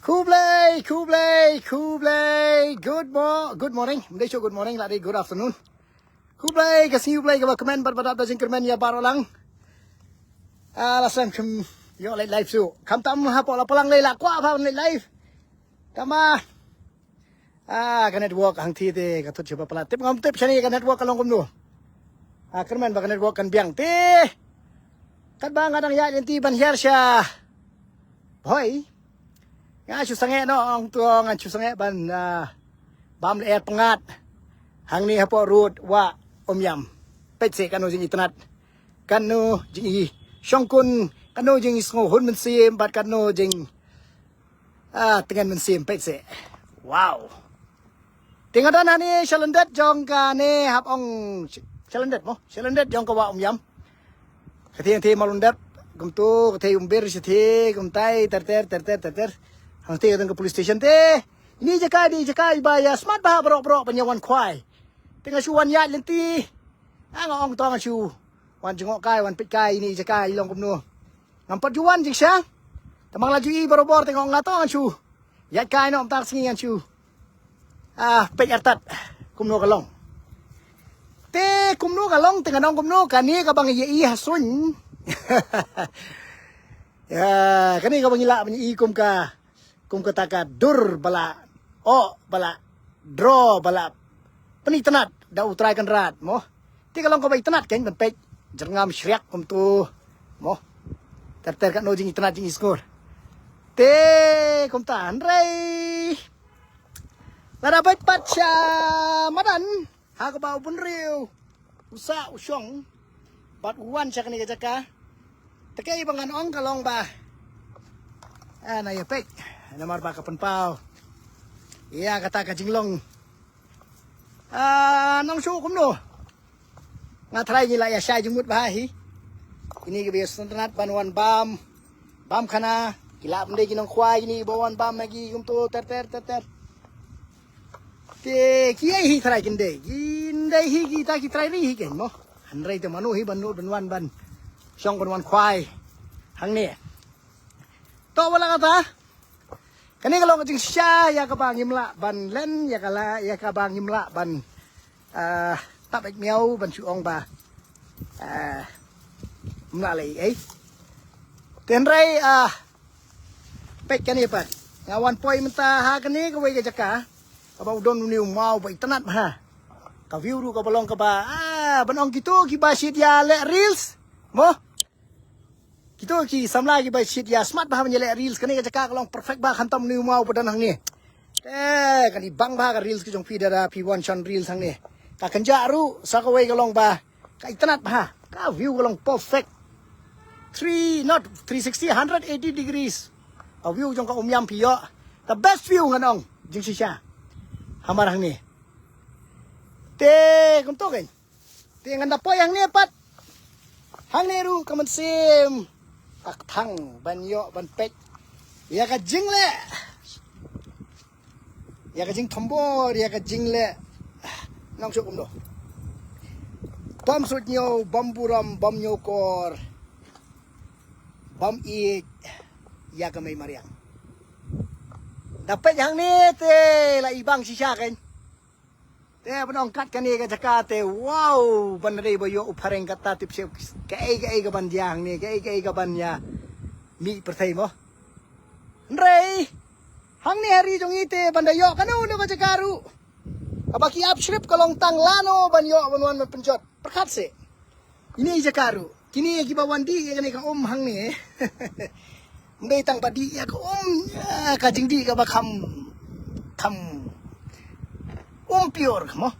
Kublai, Kublai, Kublai. Good morning. Malaysia good morning. Lari good afternoon. Kublai, kasi Kublai ka comment pada ada jengkermen ya baru lang. Alasan kem yo live su. Kam tam ha pola polang lay la kwa pa live. Kama ka network hang thi te ka thut chupa pala. Tip ngam tip chani ka network kalong kum nu. Kermen ba ka network kan biang te. Kat ba ngadang ya ti ban hier sya. Boy. Nga chu sange no ang tuong ang chu sange ban bam le pangat hang ni hapo root wa omyam petse kanu jing itnat kanu jing shongkun kanu jing sngo hun men sim bat kanu jing tengan men sim petse wow tinga dan ani shalandet jong ka ne hap ong shalandet jong ka wa omyam kati ti malundat gumtu kati umbir sithi gumtai ter Hang te ke police station te. Ini jakai baya smart bah brok penyawan kwai. Tengah suan ya lenti. Ong tong chu. Wan jengok kai wan pit kai ini jakai long kum nu. Nampat juan jing syang. Tamang laju i barobor tengok ngatong chu. Ya kai no tak singi chu. Pit artat kum nu kalong. Te kum nu kalong tengah nong kum nu kani ka bang ye i hasun. Ya, kani ka bang ila bang i kum ka. Kum kataka dur bala bala draw bala penitenat da utrai kan rat mo ti kalong ko bay tenat ken ban pek jerngam syriak kum tu mo ter kan no jing tenat jing skor te kum tan rei la dapat patcha madan ha ko ba pun riu usa usyong bat uwan sa kanika jaka tekay bangan ong kalong ba na ya pek namar ba kapanpaw iya kata ka jinglong nong su kum no nga try nila ya sya jumut ba hi ini ke bias tanat banwan bam kana kila mde ginong khwai ini bawan bam lagi kum to ter te kiai hi try kinde hi kita ki try ri hi ken mo hanrai te manu hi banu banwan ban song banwan khwai hang ne to wala kata kani kalau ngajing sya ya kabang imla ban len ya kabang imla ban tapek miau ban suong ba mla lei tenrai pek kani pa ngawan poi menta ha kani ka wei ka jaka aba udon niu mau ba itanat ha ka view ru ka balong ka ba banong gitu ki ba shit ya le reels mo Kita ki samla ki ba shit ya smart bah menjele reels kani ka jaka kalong perfect ba khantam ni mau padan hang ni kani bang ba ka reels ki jong feed ada P1 chan reels hang ni ka kanja ru sa ka wei kalong ba ka itanat ba ka view kalong perfect 360 180 degrees a view jong ka umyam piyo the best view nganong jing sisya hamar hang ni te kum to ken te nganda po yang ni pat hang ni ru kaman sim thang ban yo ban pek ya ka jingle ya ka jing thombo ya ka jingle nong chu kum do bam sut nyo bamburam bam nyo kor bam ik ya ka may mariang dapat yang ni te la ibang sisya ken te banong kat kani ka jakate wow banade boyo upareng kata tipse kai ka ban diang ni kai ka ban ya mi perthai mo rei hang ni hari jong ite bandayo kanu no ka jakaru abaki upshrip kalong tang lano banyo banwan penjot perkat se ini jakaru kini gibawan di kani ka hang ni mbei tang padi ya ka ka jingdi ka bakam tham pure mo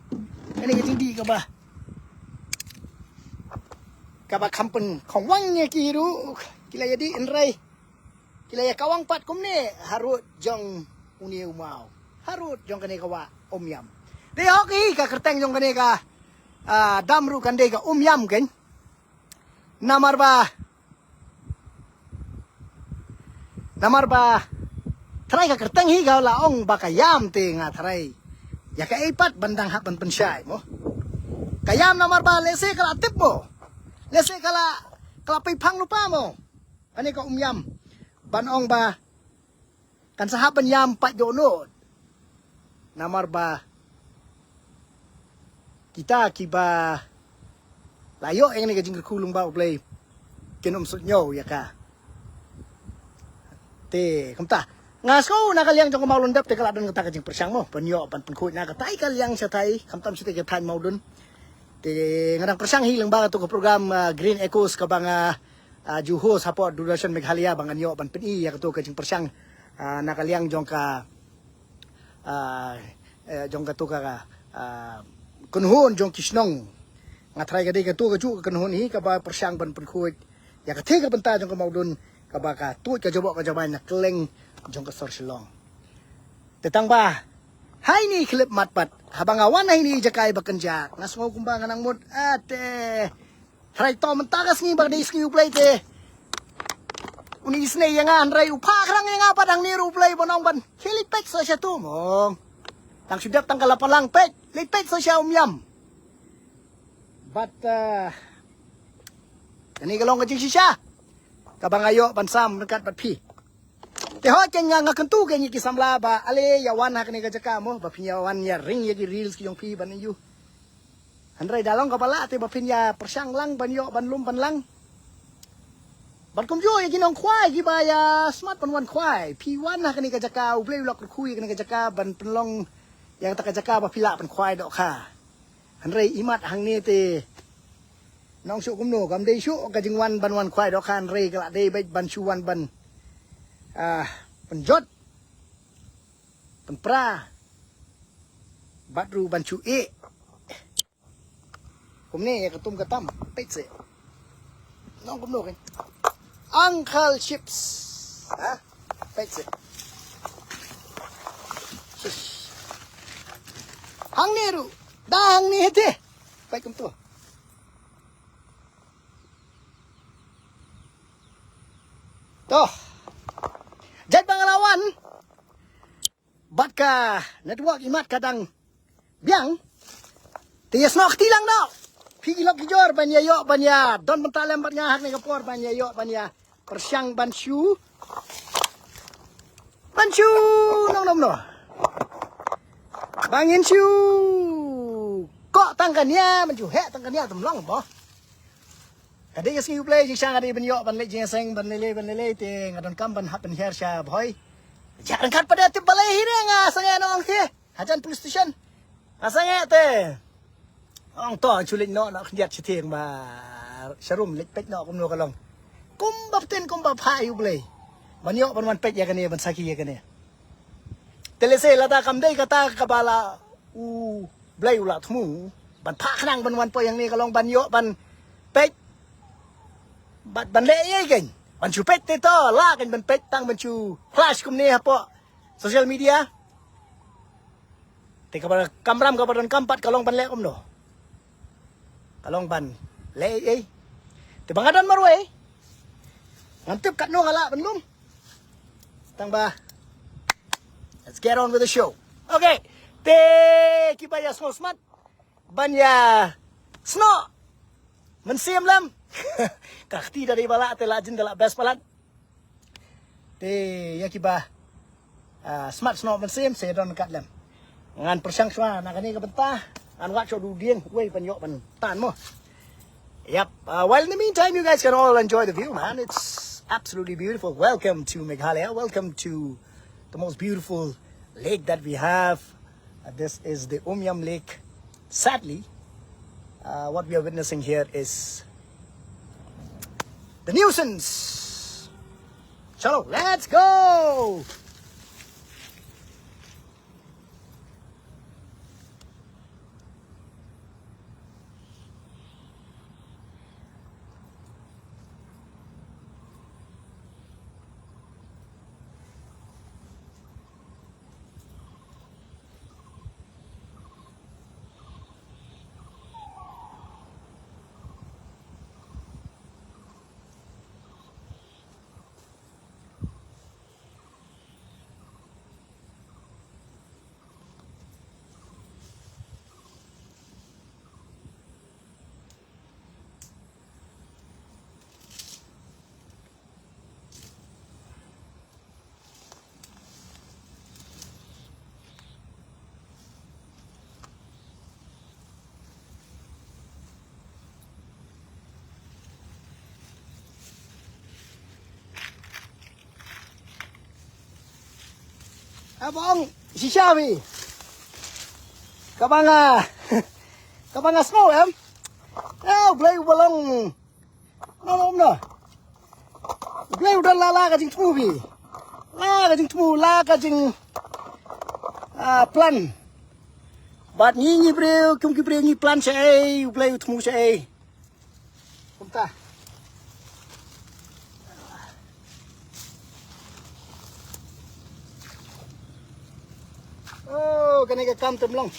kani ka jingdi ka ba kampen khong wang nya kiru kila jadi enrai kila ya kawang pat kum ne harut jong uni umau harut jong kani ka wa omyam de hoki ka kerteng jong kani ka damru kan de ka omyam ken namar ba trai ka kerteng hi ga la ong bakayam te nga trai ya ka ipat bandang hak ban pensyai mo kayam namar ba lese kala tip mo lese kala pipang lupa mo ani ka umyam banong ba kan sahaban yam pat donot namar ba kita kiba layo yang ni kajing kulung ba play kinom sut nyo ya ka te kamta ngasko nakaliang jong maulun dap te kaladon kata kajing persang mo panyo pan pengkut na katai kaliang sa tai kamtam site ke tan maudun te ngadang persang hilang ba to program Green Echoes ka bang Juho support Durasan Meghalaya bang anyo ban peni ya to kajing persang nakaliang jong ka to ka kunhun jong kisnong ngatrai ka de ka to ka ju kunhun hi ka ba persang ban pengkut ya ka te ka benta jong ka maudun ka ba ka tu ka jobok ka jaban na kleng jong ka sor silong tetang ba hai ni klip matpat habang awan na ini jakai bakenjak nasmo kumbangan ang mud ate rai to mentagas ni bag dis ki play te uni isne yang anrai upa krang yang apa dang ni play bonong ban hilit pek so siya tu mong tang sudap tang kalapalang pek lit pek so siya umyam but ini galong ka jing siya kabang ayo pansam dekat bat pi te ho ken nga kentu ken ki samla ba ale yawan ha kani ka jaka mo ba pinya wan ya ring ya ki reels ki yong pi ban yu handrai dalong ka pala te ba pinya persang lang ban yo ban lum ban lang ban kum yo ya ginong kwai ki ba ya smart ban wan kwai pi wan ha kani ka jaka u play lok kui kani ka jaka ban penlong yang ta ka jaka ba pila ban kwai dok kha handrai imat hang ni te nong su kum no kam dei su ka jing wan ban wan kwai dok khan rei ka dei bai ban su wan ban penjot penpra batru bancu kum ni ya ketum ketam pet se nong kum no kan uncle chips pet se hang ni ru dang ni hete pai kum tu toh jad pangalawan bat ka network imat kadang biang tias nok tilang no pigilok kijor banya yo banya don mentalem bat ngahak ni kapor banya yo banya persyang bansu nom nom no bangin su kok tangkanya banju he tangkanya temlong boh kadi ka skill play jing sang adi banyo ban le jing sang ban lele te ngadon kam ban happen here sha boy jangan kat pada te balai hire nga sange nong ke hajan police station asange te ong to chulik no na khniat chitheng ba sharum lek pek no kum no kalong kum bap ten kum bap ha yu play banyo ban man pek ya kane ban saki ya kane telese lata kam dei kata kabala u blai ula thmu ban pha khnang ban wan po yang ni kalong banyo ban pek bat ban le ye gen ban chu pet te to la gen ban pet tang ban chu flash kum ne hapo social media te ka kamram ka ban kampat kalong ban le kum no kalong ban le ye te bangadan marwe ngantip kat no hala ban lum tang ba let's get on with the show okay te kibaya so smart ban ya sno man siam lam kakti dari bala te lajin dala best palat te yakiba smart snow man sim se don kat lam ngan persang swa na kani ka benta an wa cho du dien we pan yo pan tan mo yep while in the meantime you guys can all enjoy the view man it's absolutely beautiful welcome to Meghalaya welcome to the most beautiful lake that we have this is the Umyam Lake sadly what we are witnessing here is the nuisance. Chalo, let's go. Abang, si Xavi. Kabanga snow em. Play balong. No. Play udah la ka jing tmu bi. La ka jing tmu, la ka jing plan. Bat ni breu, kum ki breu ni plan sai, play tmu sai. Kumta. Oh, kena kam temlang.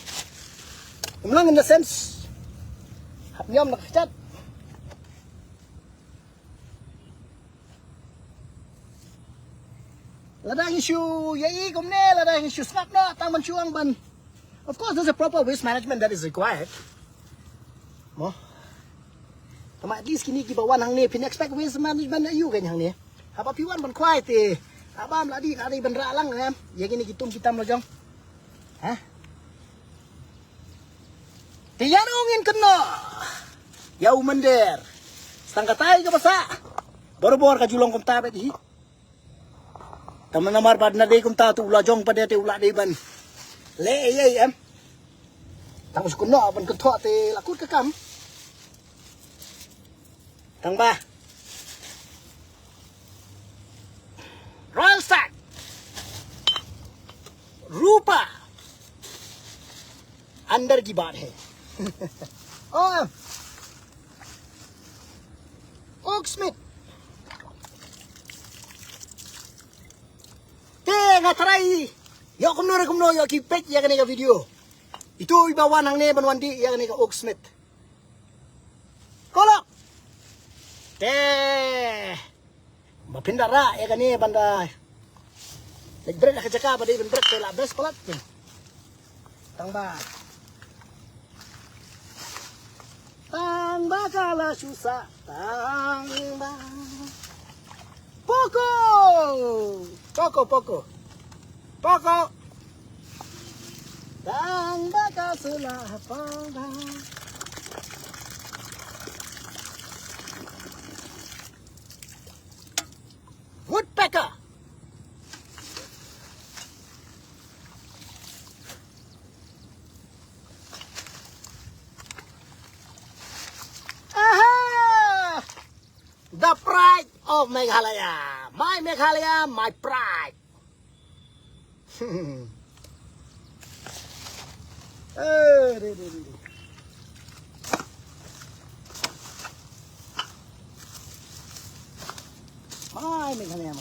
Temlang in the sense. Hap nyam nak chat. Ladang issue yai kom ne ladang issue snap na tang man chuang ban. Of course there's a proper waste management that is required. Mo. Tama at least kini ki bawan hang ni pin expect waste management ayu kan hang ni. Haba piwan ban kwai te. Abam ladi kari ban ra lang em. Ye kini kitum kitam lo jong. Hah? Tiyanungin kena. Yau mender. Stangkatai ke basa. Bor-bor ka julong kom tabet hi. Taman namar pad na day kum ta tu ula jong pada te ula day ban. Le ye em. Tang sukun no ban ketho te lakut ka kam. Tang ba. Royal Stack. रूपा अंदर की बात है. Oaksmith. Tengah try. Yo kumno yo kipet ya kene ka video. Itu ibawan hang ne banwandi ya kene ka Oaksmith. Kolok. Mapindara ya kene banda. Nagbrek na kajaka ba di brek te labres palat. Tangba. Tangba kala susah tangba. Poko. Tangba kasulah pangba. Woodpecker. The pride of Meghalaya. My Meghalaya, my pride. My Meghalaya.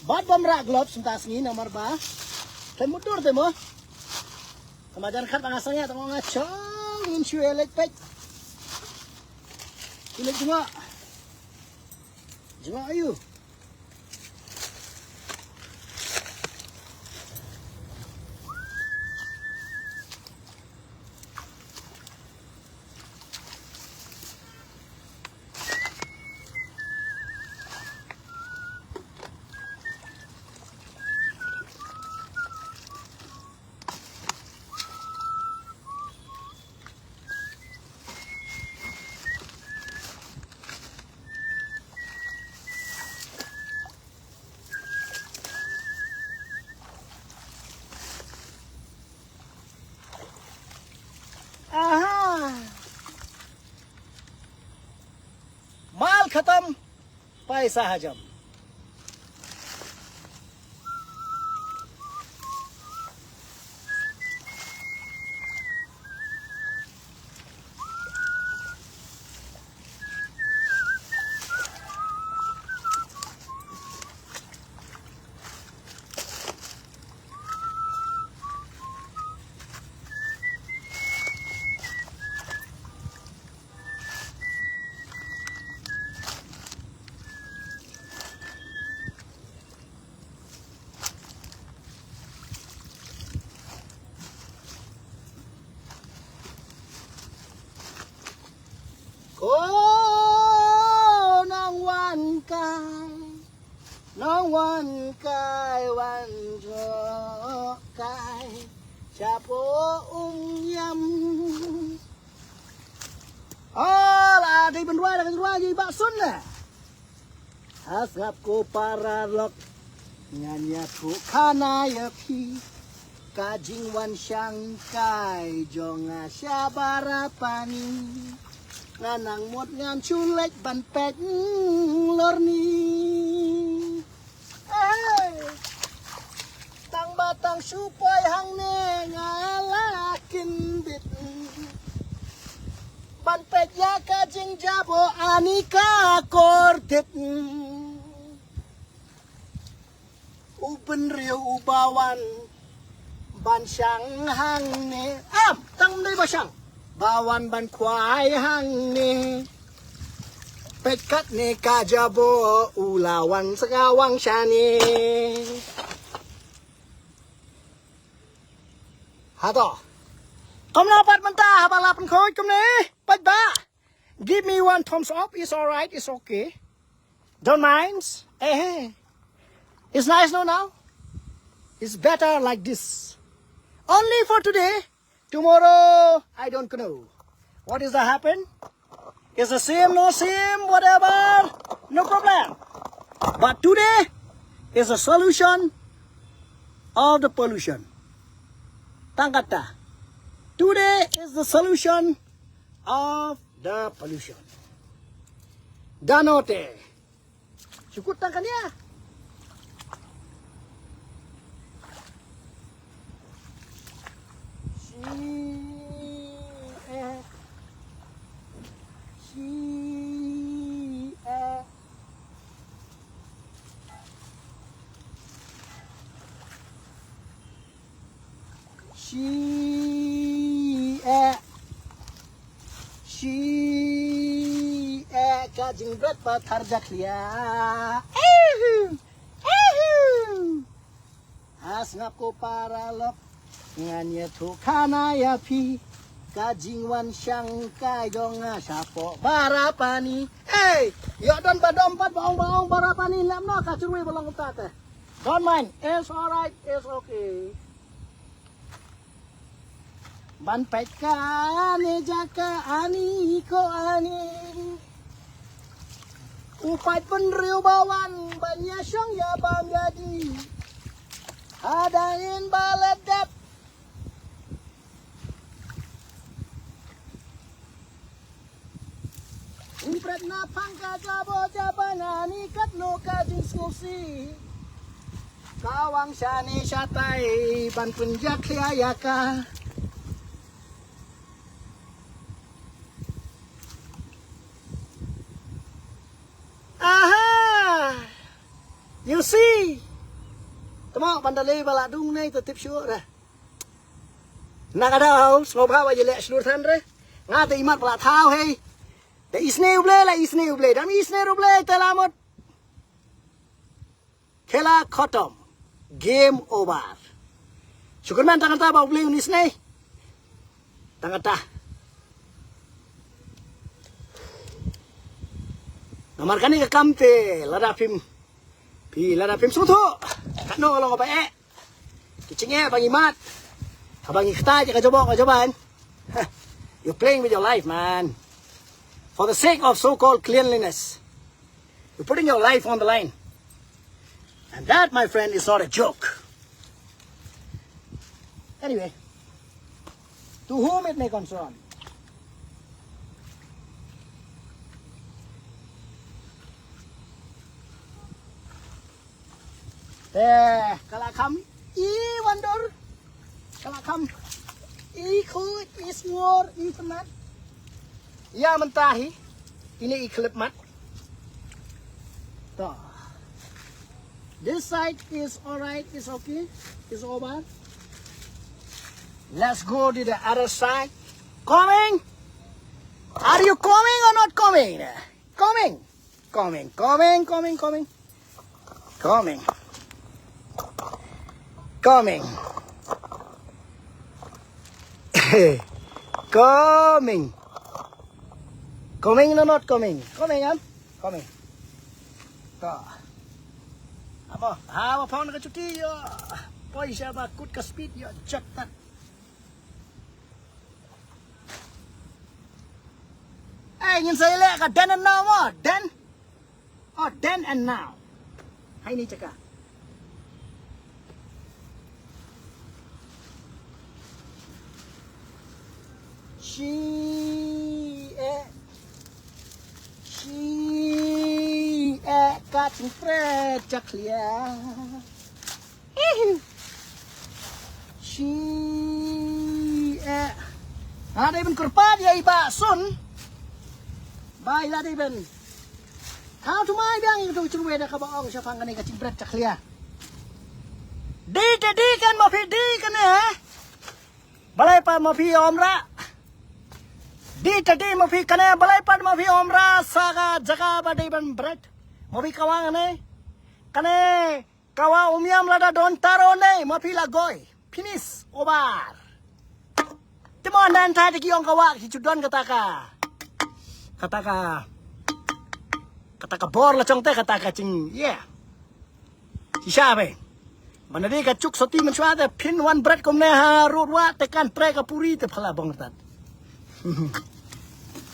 Bad bamra gloves suntas ni nomor ba. Kan mudur te mo. Kamajan khat angasanya tong ngachong insyu elek pek. Ini cuma. Cuma ayu. माल खत्म पैसा हजम. Oh, no one kai wan jo. kai chapo yam là đi bên ngoài gì bạn xuân nè asap ko para lok nyanya thu khana ya phi kajing wan sang kai jonga syabara pani nganang mot ngan chulek ban pek lorni tang batang supay hang ne ngalakin bit ban pek ya kajing jabo anika kortet uben riu ubawan ban sang hang ne tang đây ba sang bawan ban kwai hang ne pekat ne kajabo ulawan segawang shani hato kom na pat manta balapan khoi kom ne pat ba give me one thumbs up it's all right it's okay don't mind it's nice no now it's better like this only for today tomorrow I don't know what is that happen is the same no same whatever no problem but today is a solution of the pollution tangata today is the solution of the pollution danote syukur tangkanya kajing berat patar jaklia asngap ko para lok nganya thu khana ya phi kajing wan sang kai dong sapo barapani yo don badom pat baong barapani lam no ka churwi bolong ta te don't mind it's all right it's okay ban peka ne jaka ani ko ani upat penriu bawan banyak syang ya bang jadi adain baledap impret na pangka jabo jabanani kat no kajing skusi kawang syani syatai ban penjak liayaka you see tamo bandale bala dung nei to tip sure ra nakada ngop ha wa yele slur than re nga te imat bala thao hey te isne uble dam isne uble telamot khela khatam game over syukurman tangata ba uble unisne tangata nomor kani ka kamte lada film pi lada film suto kano lo ba kicingnya bang imat abang ikta ka coba you're playing with your life man for the sake of so-called cleanliness you're putting your life on the line and that my friend is not a joke anyway to whom it may concern kalakam wonder kalakam ikut iswar internet ya mentahi ini iklip mat toh this side is alright it's okay it's over let's go to the other side coming are you coming or not coming coming coming coming or not coming coming to apa phone ka chuti yo sepoi siapa kut ke speed yo cepat. Ingin saya lihat ke then and now mo, then, oh then and now. Hai ni cakap. She cutting fresh caklia. She ada ibn kurpan ya iba sun. Baiklah dia ben. Kau tu mai biang itu curu eda ka baong siapa ngane ka cimbret caklia. Di kan mau di kan balai pa mau omra. Di mau kan balai pa mau omra saga jaga badai ben bret. Mau kawang ne. Kane kawa umiam lada don taro ne mau lagoy. Finish over. Temo nan tadi ki ong kawa ki cudon kataka. Kataka bor la chong te kataka ching yeah si sabe manadi ka chuk soti man chwa te pin one bread kom ne ha ru wa te kan pre ka puri te phala bong tat.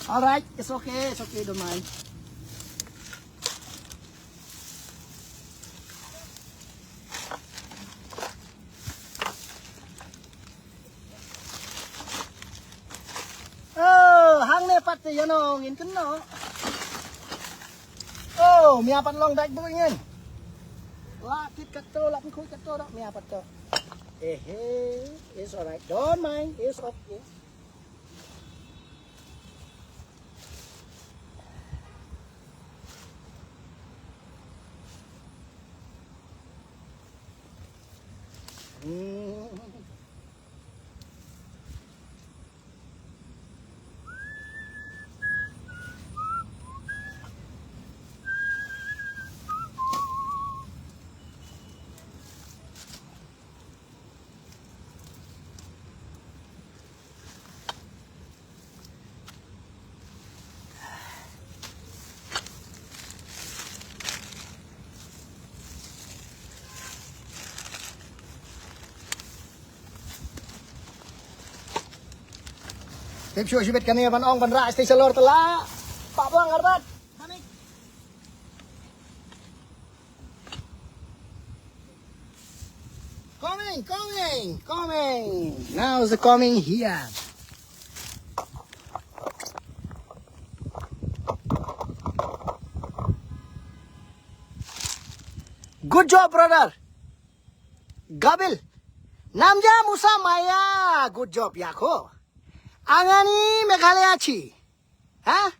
All right, it's okay, don't mind. Hang ne pat te yono ngin ken no. Oh, mi apat long dai bu ngin. La kit kat to la pun kat to mi apat to. It's all right. Don't mind. It's okay. Tiếp sure si bet kani ban ong ban ra station lor tela. Pak bang arbat. Hanik. Coming. Now the coming here. Good job, brother. Gabil. Namja Musa Maya. Good job, Yako. Angani Meghalaya chi. Huh?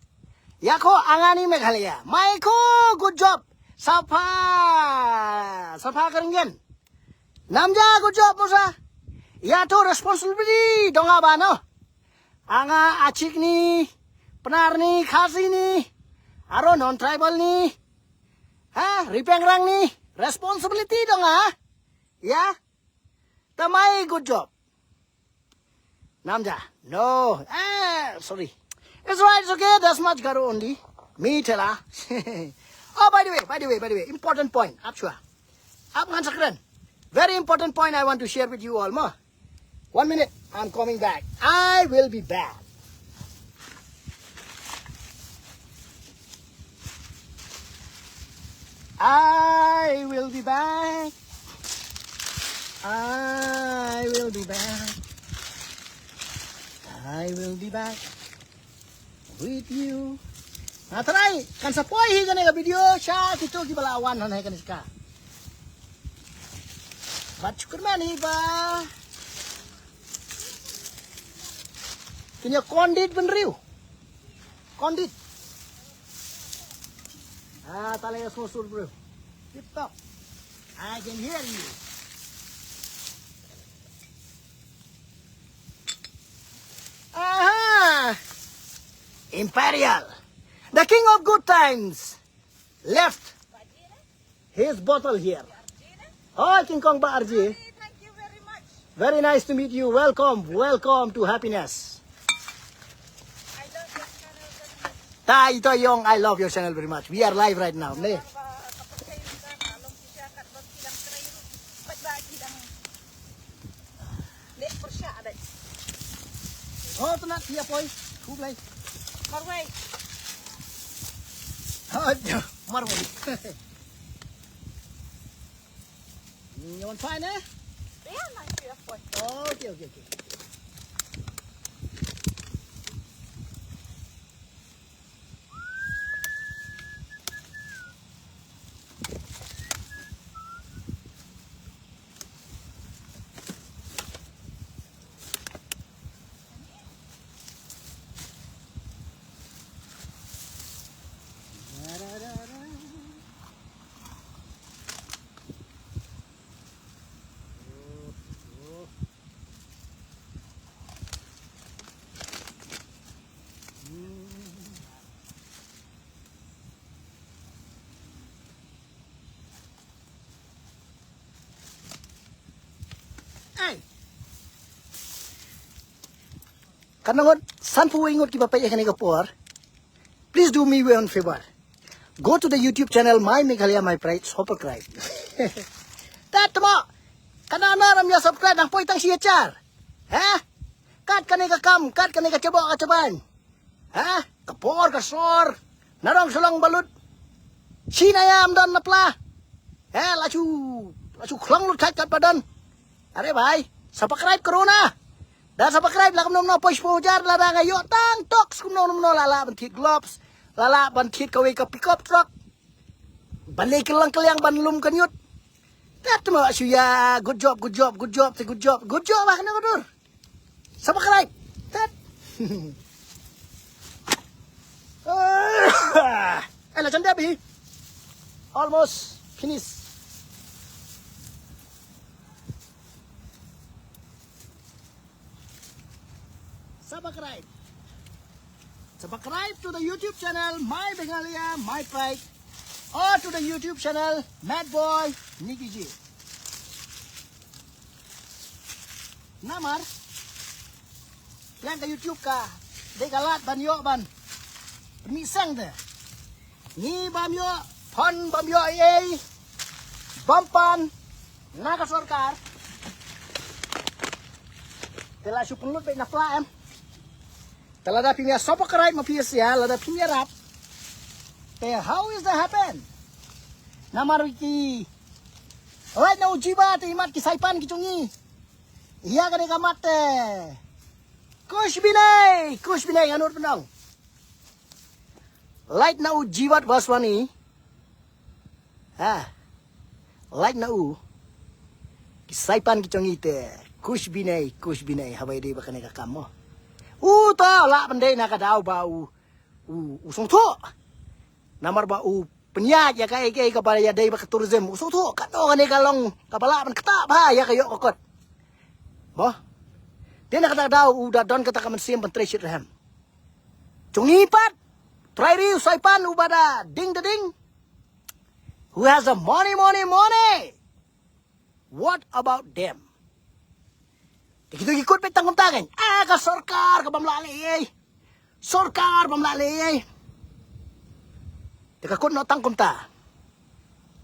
Yako Angani Meghalaya. Maiko, good job. Sapa keringen. Namja, good job, Musa. Yato responsibility donga ba no? Anga achik ni, penar ni, khasi ni, aro non-tribal ni, ripengrang ni, responsibility donga. Yeah? Tamai, good job. Namja, no. Sorry. It's right, it's okay. That's much garo only. Me tela. Oh, by the way, important point. Apshua. Up Hansakran. Very important point I want to share with you all. Ma. 1 minute. I'm coming back. I will be back. I will be back. I will be back. I will be back with you. Nah, try kan sapoi hi kan video sha kito ki balawan han hai kan iska. Bat syukur mani ba. Kinya kondit ben riu. Kondit. Talay sosur bro. Tip top. I can hear you. Aha! Imperial. The king of good times left his bottle here. Oh, King Kong Ba RJ. Thank you very much. Very nice to meet you. Welcome to happiness. I love your channel very much. Ito yung I love your channel very much. We are live right now. Ne? Lek persyak ada. Oh, tu nak dia poi. Khu lai. Marwai. Aduh, marwai. You want fine eh? Ya, nak dia pun. Oh, okay. Kanangon, san po ingot ki papaya kanina por. Please do me one favor. Go to the YouTube channel My Meghalaya My Pride, subscribe. Tatmo, kanana ramya subscribe ang poitang siya char. Ha? Kat kanina kam, kat kanina cabo kacaban. Ha? Kapor kasor, narong sulang balut. Sinayam don napla. Ha, lacu klang lut kat badan. Are bhai, subscribe karo na. Dan subscribe lah kumnom no push pujar lah dah ngayo tang toks kumnom no lala bantit gloves lala bantit kawe ka pick up truck balik kelang keliang banlum kanyut tat mo suya good job lah kena kudur subscribe tat lah canda bi almost finish. Subscribe to the YouTube channel My Meghalaya My Pride or to the YouTube channel Mad Boy Nicky G. Namar yang ke YouTube ka degalat banyo ban permisang de ni bamyo pon bamyo ai bampan naga sarkar tela supunut pe na pla em talada pimia subscribe ma pia lada pimia rap te how is that happen namar wiki right now jiba te imat ki saipan ki chungi iya kane kamat kush binai anur penang right now jiwat baswani ha right now ki saipan ki chungi te kush binai habai de bakane ka kamo ta la bende na ka dau ba song tho namar ba penyat ya kai ka para ya dai ba tourism song tho ka no ne kalong ka bala ban kata ba ya kayo kokot bo dia na ka dau da don kata ka man sim ban treasure ham chungi pat try riu saipan ubada ding ding who has the money what about them. Kita ikut petang kumtangan. Ka sorkar ka bamlali. Sorkar bamlali. Teka kun no tang kumta.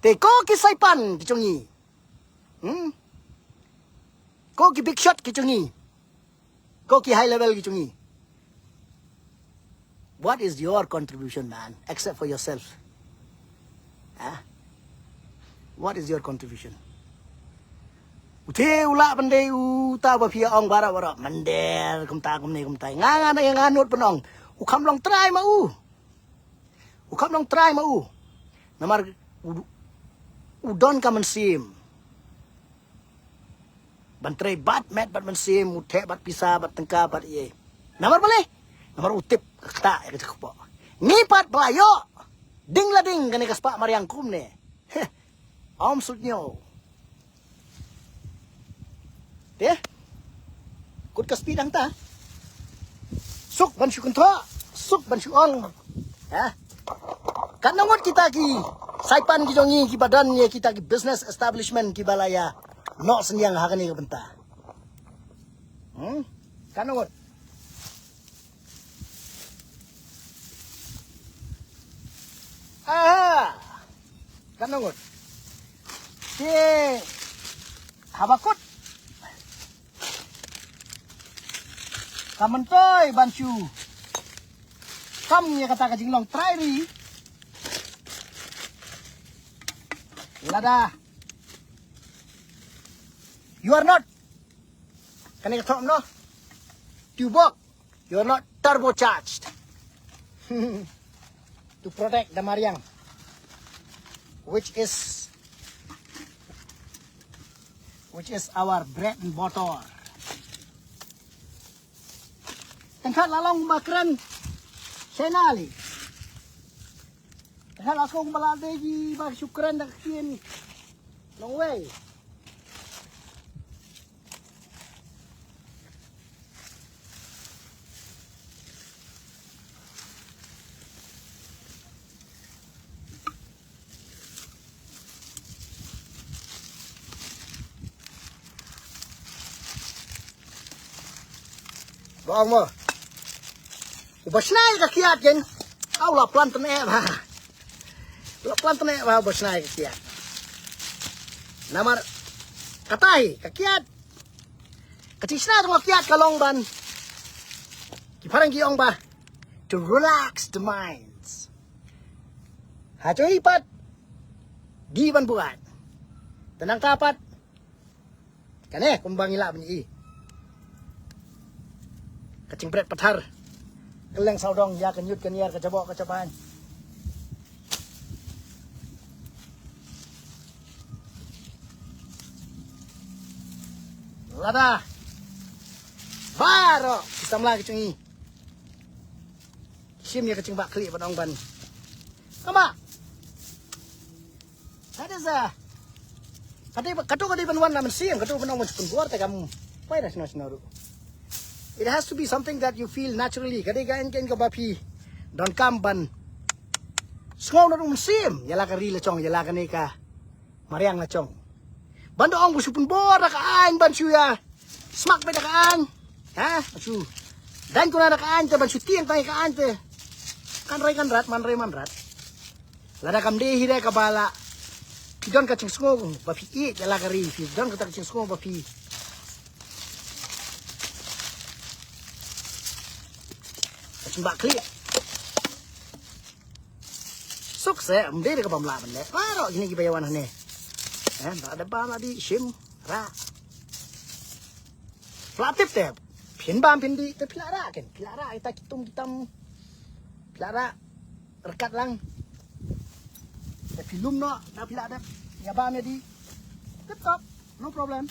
Te ko ki saipan ki chungi. Ko ki big shot ki chungi. Ko ki high level ki chungi. What is your contribution, man, except for yourself? What is your contribution? Ute ula pandai uta ba pia ong bara mandel kumta nganga na yang anut penong ukam long try ma namar udon ka mansim bantrai bat met bat mansim ute bat pisa bat tengka bat ye namar boleh namar utip kata ya kecek ngipat bayo ding lading kani kaspa mariang kum ne om sutnyo deh, kut kaspi dang ta, suk ban syukun tho, suk ban syuong, kan ngot kita ki, saipan ki jongi ki badan ye kita ki business establishment ki balaya, no senyang hakani ke benta, kan ngot, kan ngot, ke habakut Kamantoy Banshu. Kam ya kata kajing long try ri. Lada. You are not. Can I talk no? Tubok. You are not turbocharged. To protect the Mariang, which is our bread and butter. Tengkat lalong makran senali. Tengkat lasong balade di bag syukran dak kien. Long way. Bong mo. Ubasnay ka kiat gen. Aw la plantan e ba. La plantan e ba ubasnay ka kiat. Namar katay ka kiat. Katisna tong kiat kalong ban. Ki parang giong ba to relax the minds. Ha choy pat. Di ban buat. Tenang kapat. Kane kumbang ila bunyi. Kacing berat pathar. Keleng saudong ya kenyut keniar kecebok kecepahan. Lada. Baro kita melagi cungi. Sim ya kacing bak klik padang ban. Kama. Ada za. Katu ban wan naman siang katu ban wan pun buar te kamu. Pai dah senoru. It has to be something that you feel naturally. Kadai kain kain kabapi don kamban. Semua orang musim. Yalah kari lecong, yalah kani ka Mariang lecong. Bando ong busupun bor kain bansu ya. Smak beda kain. Ha, bansu. Dan kuna kain te bansu tiang tai kain te. Kan rat, man rat. Lada kam dehi re kabala. Pidon kacing semua bapi i yalah kari. Pidon kacing semua bapi. Mbak klik. Sukses, mesti dia kebam laban deh. Baru gini gibayawan nih. Tak ada bam di sim ra. Platip deh. Pin bam pin di te pilara kan. Pilara kita kitam. Pilara rekat lang. Te film no, na pilara. Ya bam di. Tetap, no problem.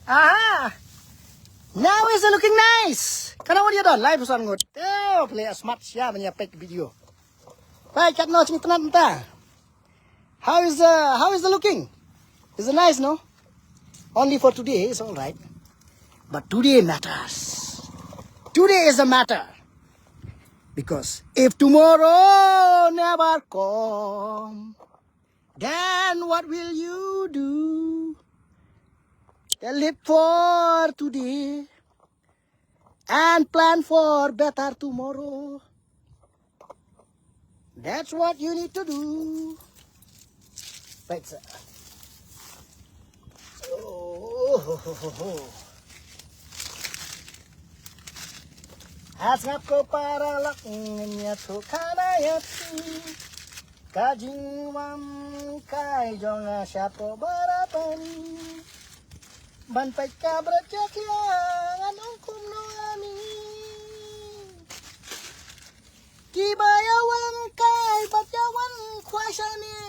Aha! Now is it looking nice? Kana what you done? Live usan ngot. Oh, play a smart siya banya pek video. Baik, kat no sing tenan ta. How is the looking? Is it nice, no? Only for today, it's all right. But today matters. Today is a matter. Because if tomorrow never come, then what will you do? Live for today and plan for better tomorrow. That's what you need to do. Right, sir. Asap ko para laknya to kanayati kajing wam kai jonga syato barapani. Banpai kabra caklian ongkum noani Kibayawan kai batyawan kwasani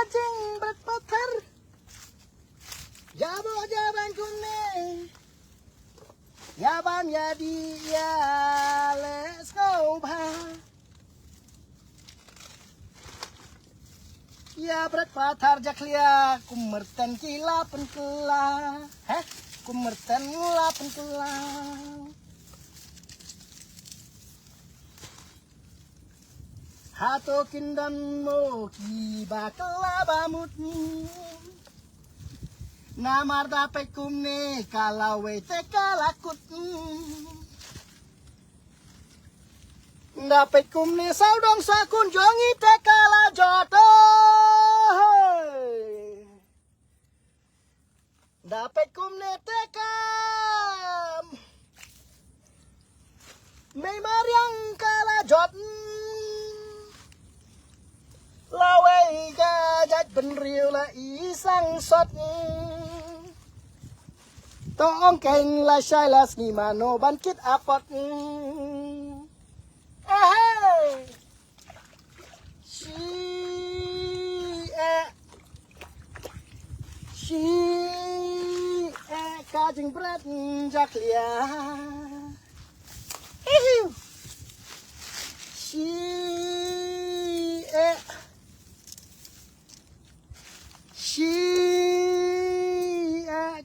kajing berat patar. Jabo jaban kumne. Yaban yadi ya let's go ba. Ya berat patar jaklia kumertan kila penkela. Heh, kumertan la penkela. Hato kindan mo ki bakala bamut. Namar dapat kumne kalau te kalakut. Dapat kumne saudong sakun jongi te kala joto. Dapat kumne te kam. May mariang kala jot. Laway ka jat benriu la isang sot. Tong keng la shai las ni mano bankit apot. Hey, she kajing berat jaklia. She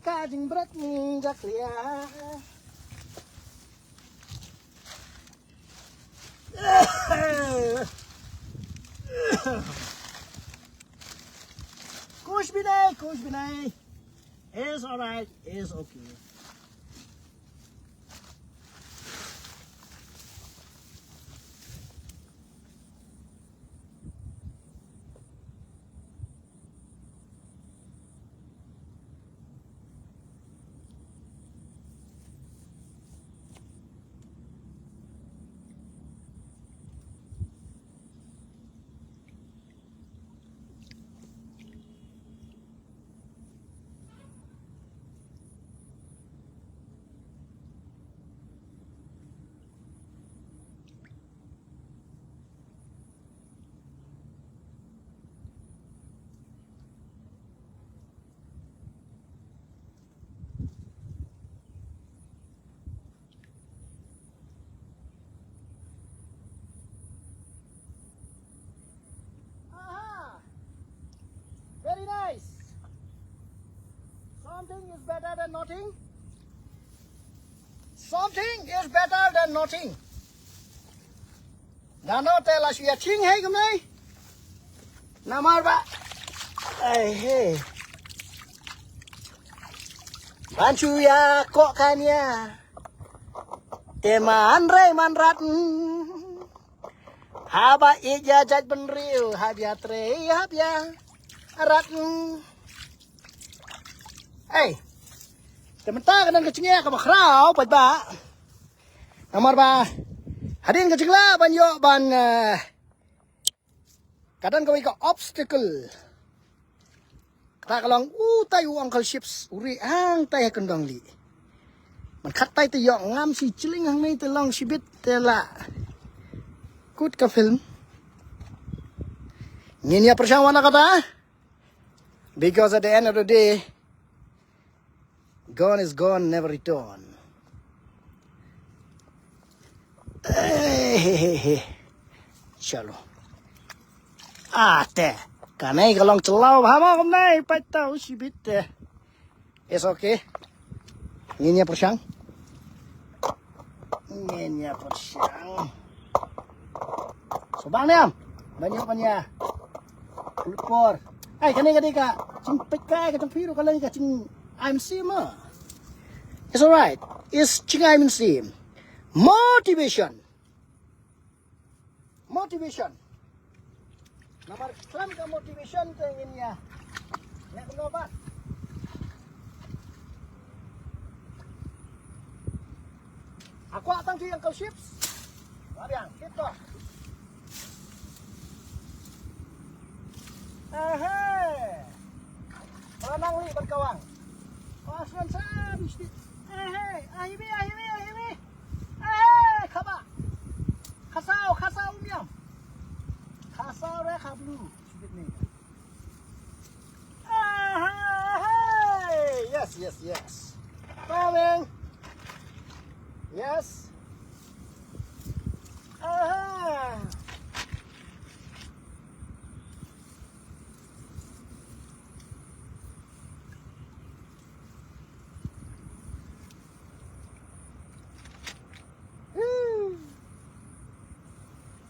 kajing berat jaklia. Kush binay. It's alright, it's okay. Very nice. Something is better than nothing. Something is better than nothing. Dano tela suya ching hai kumai. Namar ba. Hey. Bancu ya kok kanya. Teman re manrat. Haba ija jaj benriu habya tre habya. Arat. Hey. Tementang kadang kecingnya ke makrau pat ba. Namar ba. Hadin kecingla ban yo ban kadang kau ikut obstacle. Kata kalong tayu uncle ships uri ang tay kendang li. Man khatai te yo ngam si chiling hang nei te long sibit te la. Kut ka film. Nginya persawana kata. Because at the end of the day, gone is gone, never return. Chalo. Te. Kanai kalong celau hama kom nai patau sibit te. It's okay. Nginya persang. Nginya persang. Sobang niam. Banyak panya. Lupor. Ay, kanay ka, cing pekay ka cing piro kalay ka cing IMC mo. It's alright. It's cing IMC. Motivation. Namar klam ka motivation to ingin niya. Nek kuno ba? Aku atang tu Uncle Ships. Mariang, kita. Pelanang li berkawang. Paswan sa mesti. Ahimi. Kaba. Kasau miam. Kasau re kablu. Sedikit ni. Yes. Coming. Yes. Aha.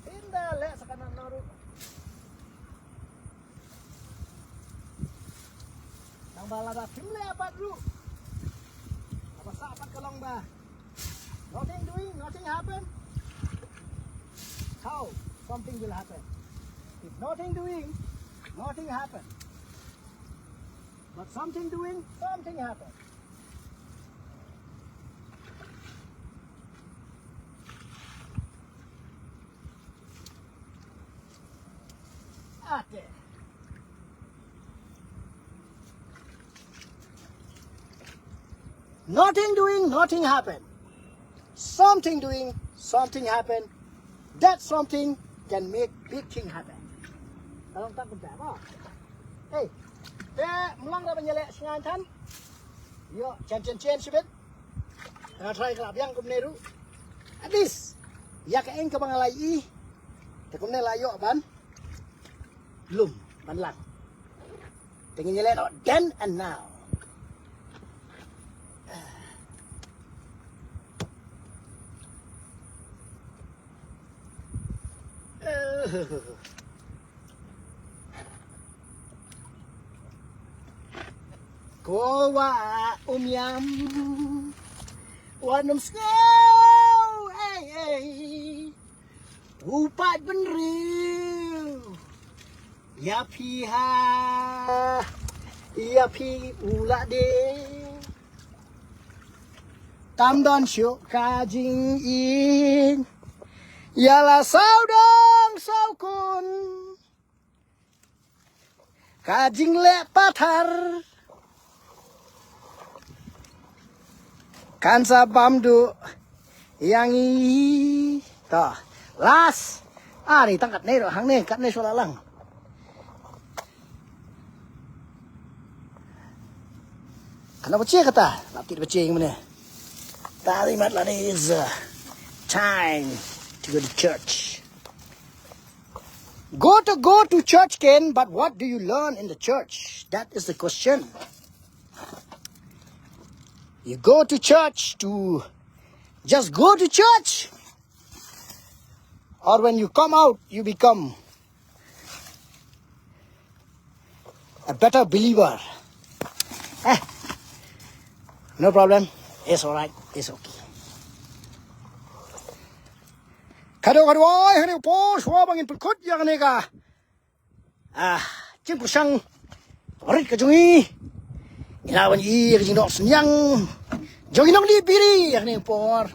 Pindah lek sa kanan na rin. Nang bala ba, pindah apa dulu? Apa sapat kalong ba? Nothing doing, nothing happen. How? Something will happen. If nothing doing, nothing happen. But something doing, something happen. Ate. Nothing doing, nothing happen. Something doing, something happen. That something can make big thing happen. Tolong tak betul apa? Hey, mulang dah menyelek sengan tan. Yo, chen sebet. Nak try kelab yang kum neru. At least, ya kain ke bangalai i. Tekum ne layo ban. Lum, ban lang. Tingin nyelek no then and now. Kowa yam wanum snow upat benril ya piha ya pi ula de tam don syuk kajing in Yala saudong saukun Kajing lek patar Kansa bamdu Yang i Toh Las ni tangkat ni hang ni kat ni sola lang Kenapa cie kata Lapti baca yang mana Tadi matlah ni is time to go to church. Go to church, Ken, but what do you learn in the church? That is the question. You go to church to just go to church. Or when you come out, you become a better believer. No problem. It's alright. It's okay. Kado ay hani po suwa bangin pulkut yang nega cim kusang rit ka jungi ilawan i ka jingdok senyang jongi nong di piri yang ni por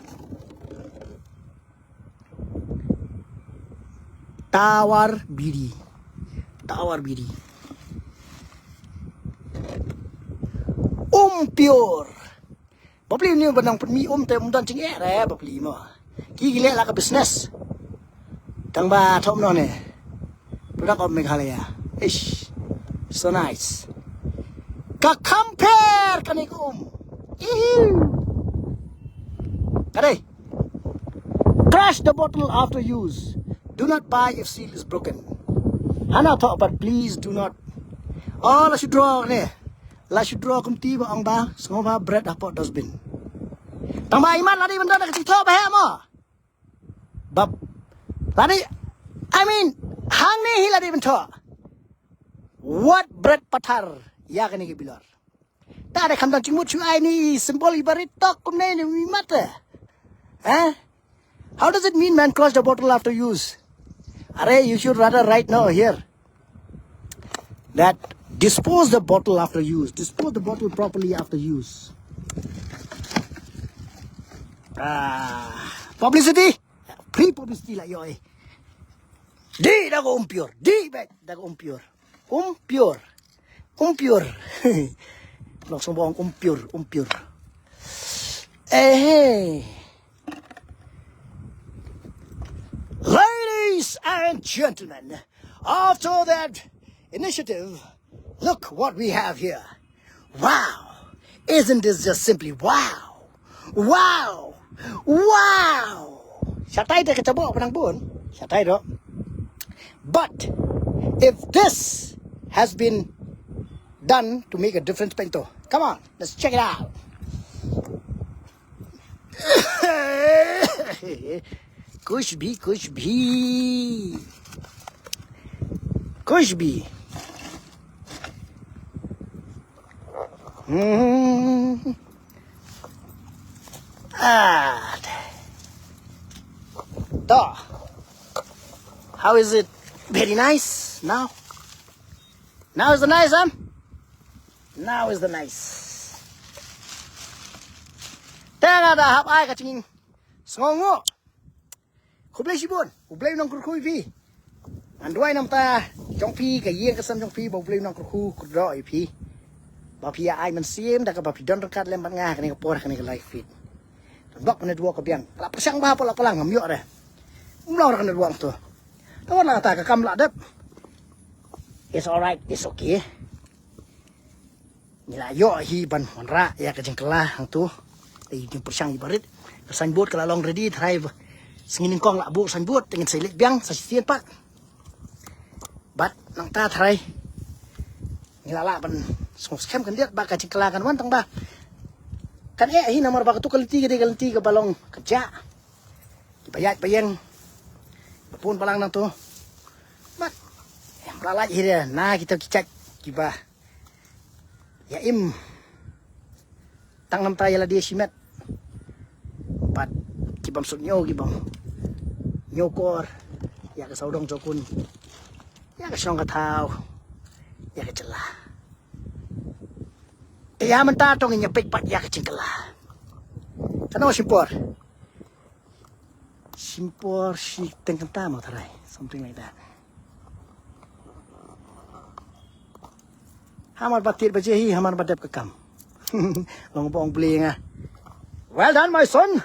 tawar biri pure bapli ni benang permi te dan cing re bapli mo ki gile la ka business tang ba thom no ne product of Meghalaya ish so nice ka compare kanikum kare trash the bottle after use do not buy if seal is broken hana thought but please do not la should draw kumti ba ang ba sngova bread apot dustbin tang ba iman ladi benda nak titho ba he mo bab ladi I mean hang ni hiladi bento what bread patar ya kani ke bilor ta ada khamdang chimut chu ai ni symbol ibarit tok kum ne mi mata how does it mean man close the bottle after use are you should rather write now here that dispose the bottle after use dispose the bottle properly after use publicity free publicity lah yo di dago impure di back dago impure langsung bawang impure ladies and gentlemen after that initiative look what we have here wow Isn't this just simply wow? Wow! Wow! Satay tayo kacabo pa ng buon. Satay do. But, if this has been done to make a difference pa ito, come on, let's check it out. कुछ भी तो how is it? Very nice now. Now is the nice, huh? Now is the nice. Tena dah hap ai kacing songo. Kublai sibon, kublai nang kurkui pi. Andoi nam ta jong pi ka yen ka sam jong pi bo blai nang kurku kudro i pi. Ba pi ai man sim da ka ba pi don kat lem ban nga ka ni ka por ka ni ka live feed. Bak mana dua ka biang. La pasang ba pola palang ngam yo re. Umlaw ra ka na duang to. Tawon lang ta ka kam la dep. It's all right, it's okay. Nila yo hi ban honra ya ka jengkela hang tu. Ay yung persang ibarit. Signboard kala long ready drive. Singinin kong la bu signboard tingin sa ilik biang sa sisian pak. But nang ta try. Nilala ban scam kan dia ba ka jengkela kan wan tang ba. Kan hi nomor ba tu kalti ka balong kerja. Dibayat bayang. Pun palang nang tu. But Malala here na kita kicak kiba. Ya im tang nam tayo la dia simet. Pat kibam sunyo kibam nyokor ya ka saudong jokun. Ya ka song ka tao. Ya ka cela. Ya menta tong nya pek pat ya ka cingkela. Tanaw simpor. Simpor si tengkan tamo tarai. Something like that. Hamar batir baje hi hamar badep ka kam. Long bong bling ah. Well done my son.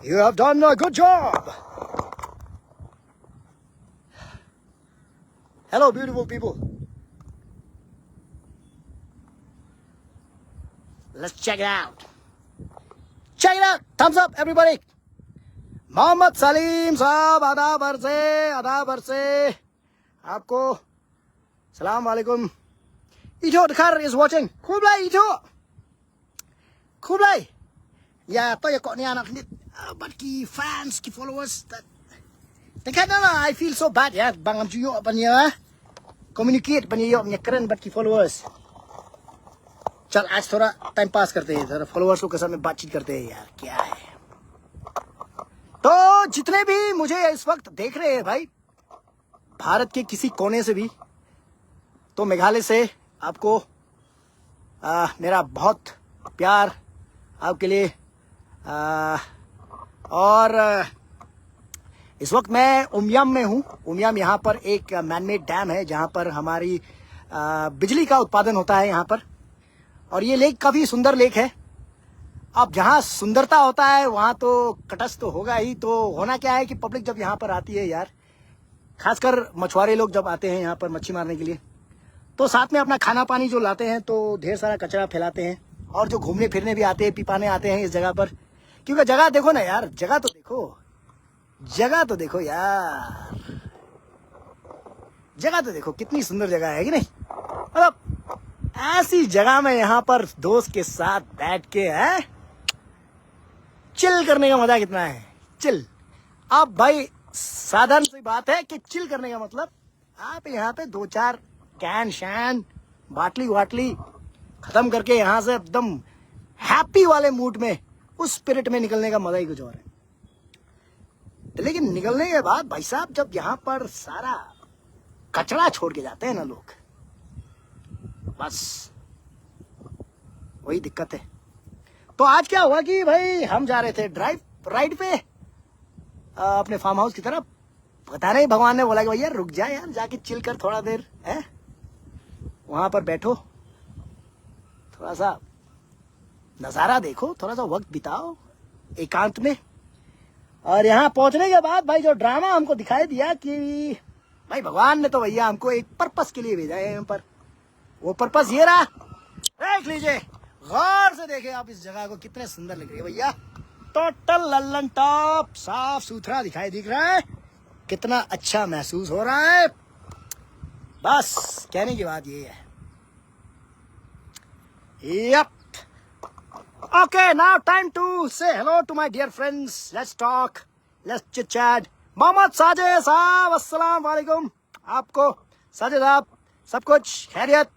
You have done a good job. Hello beautiful people. Let's check it out. Check it out. Thumbs up everybody. Mohammad Salim साहब आदाबर से आपको सलाम वालेकुम. Ito Dakar is watching. Kublai Ito. Kublai. Ya to ya kok ni anak ni but ki fans ki followers that they kind of I feel so bad ya bang am juyo apa niya communicate pani yo nya keren but ki followers. चल आज थोड़ा time pass करते हैं जरा followers लोग के साथ में बातचीत करते हैं यार क्या है. तो जितने भी मुझे इस वक्त देख रहे हैं भाई भारत के किसी कोने से भी तो मेघालय से आपको मेरा बहुत प्यार आपके लिए और इस वक्त मैं उमियम में हूँ. उमियम यहाँ पर एक मैनमेड डैम है जहाँ पर हमारी बिजली का उत्पादन होता है यहाँ पर. और ये लेक काफी सुंदर लेक है. अब जहाँ सुंदरता होता है वहाँ तो कटस तो होगा ही. तो होना क्या है कि पब्लिक जब यहाँ पर आती है यार खासकर मछुआरे लोग जब आते हैं यहाँ पर मच्छी मारने के लिए तो साथ में अपना खाना पानी जो लाते हैं तो ढेर सारा कचरा फैलाते हैं. और जो घूमने फिरने भी आते हैं पिपाने आते हैं इस जगह पर क्योंकि जगह देखो ना यार जगह तो देखो यार जगह तो देखो कितनी सुंदर जगह है कि नहीं. मतलब ऐसी जगह में यहाँ पर दोस्त के साथ बैठ के है चिल करने का मजा कितना है. चिल अब भाई साधारण सी बात है कि चिल करने का मतलब आप यहाँ पे 2-4 कैन शैन बाटली वाटली खत्म करके यहाँ से एकदम हैप्पी वाले मूड में उस स्पिरिट में निकलने का मजा ही कुछ और है. लेकिन निकलने के बाद भाई साहब जब यहाँ पर सारा कचरा छोड़ के जाते हैं ना लोग बस वही दिक्कत है. तो आज क्या हुआ कि भाई हम जा रहे थे राइड पे अपने फार्म हाउस की तरफ. पता नहीं भगवान ने बोला कि भैया रुक जा यार जाके चिल कर थोड़ा देर है वहां पर बैठो थोड़ा सा नजारा देखो थोड़ा सा वक्त बिताओ एकांत में. और यहाँ पहुंचने के बाद भाई जो ड्रामा हमको दिखाई दिया कि भाई भगवान ने तो भैया हमको एक पर्पस के लिए भेजा है यहाँ पर. वो पर्पस ये रहा देख लीजिए गौर से देखें आप इस जगह को, कितने सुंदर लग रही है भैया। टोटल लल्लन टॉप साफ सुथरा दिख रहा है, कितना अच्छा महसूस हो रहा है। बस कहने की बात ये है। Yup. Okay, now time to say hello to my dear friends. Let's talk. Let's chit chat. Mohammad Sajid sahab, अस्सलाम वालेकुम। आपको साजिद साहब सब कुछ खैरियत?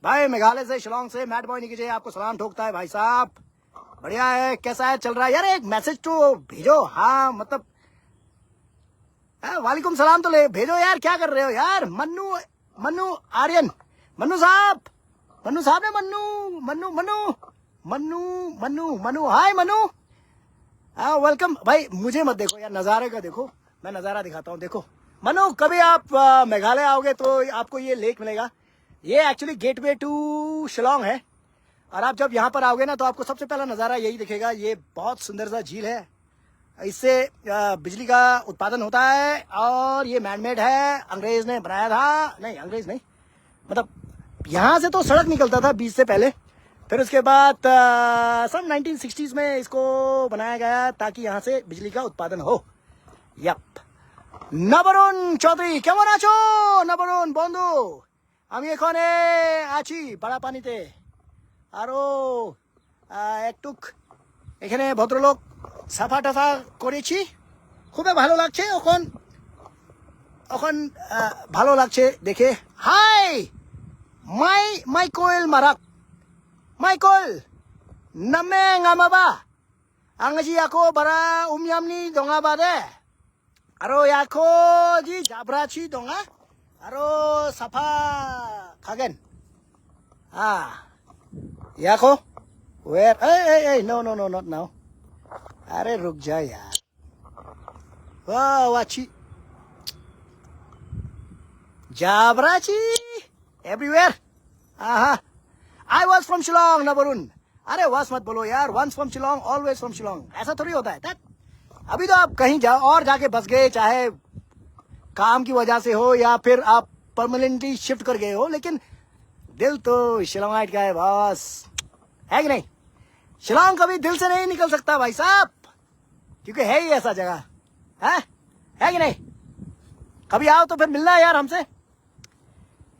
भाई मेघालय से, शिलोंग से मैट बॉय नीचे आपको सलाम ठोकता है भाई साहब। बढ़िया है, कैसा है, चल रहा है यार? एक मैसेज तो भेजो। हाँ मतलब वालेकुम सलाम तो ले भेजो यार। क्या कर रहे हो यार? मन्नू आर्यन, मन्नू साहब ने मन्नू हाय मन्नू। वेलकम भाई। मुझे मत देखो यार, नज़ारे का देखो, मैं नज़ारा दिखाता हूँ। देखो मन्नू, कभी आप मेघालय आओगे तो आपको ये लेक मिलेगा। ये एक्चुअली गेटवे टू शिलोंग है, और आप जब यहाँ पर आओगे ना तो आपको सबसे पहला नज़ारा यही दिखेगा। ये बहुत सुंदर सा झील है, इससे बिजली का उत्पादन होता है, और ये मैनमेड है, अंग्रेज ने बनाया था। नहीं अंग्रेज नहीं, मतलब यहाँ से तो सड़क निकलता था 20 से पहले, फिर उसके बाद सन 1960s में इसको बनाया गया ताकि यहाँ से बिजली का उत्पादन हो। यप। नबरुन चौधरी केमन आछो? नबरुन बंधु, আমি এখানে আছি পাড়া পানিতে, আরো একটুক এখানে ভদ্রলোক সাফা টাফা করেছি, খুবই ভালো লাগছে। এখন ভালো লাগছে দেখে। High Michael মারাক, Michael, nameng ama ba? Ang ji ako bara umyamni donga ba de? Aro yako ji jabrachi donga? Aro safa kagen? Yako? Where? Hey, no, not now. Are ruk ja yaar. Wow, wachi. Jabrachi everywhere. I was from Shillong, Nabarun. अरे was मत बोलो यार, once from Shillong, always from Shillong. ऐसा थोड़ी होता है। अभी तो आप कहीं जाओ और जाके बस गए, चाहे काम की वजह से हो या फिर आप परमानेंटली शिफ्ट कर गए हो, लेकिन दिल तो शिलोंगाइट का है बॉस, है कि नहीं? शिलोंग कभी दिल से नहीं निकल सकता भाई साहब, क्योंकि है ही ऐसा जगह, है कि नहीं? कभी आओ तो फिर मिलना है यार हमसे।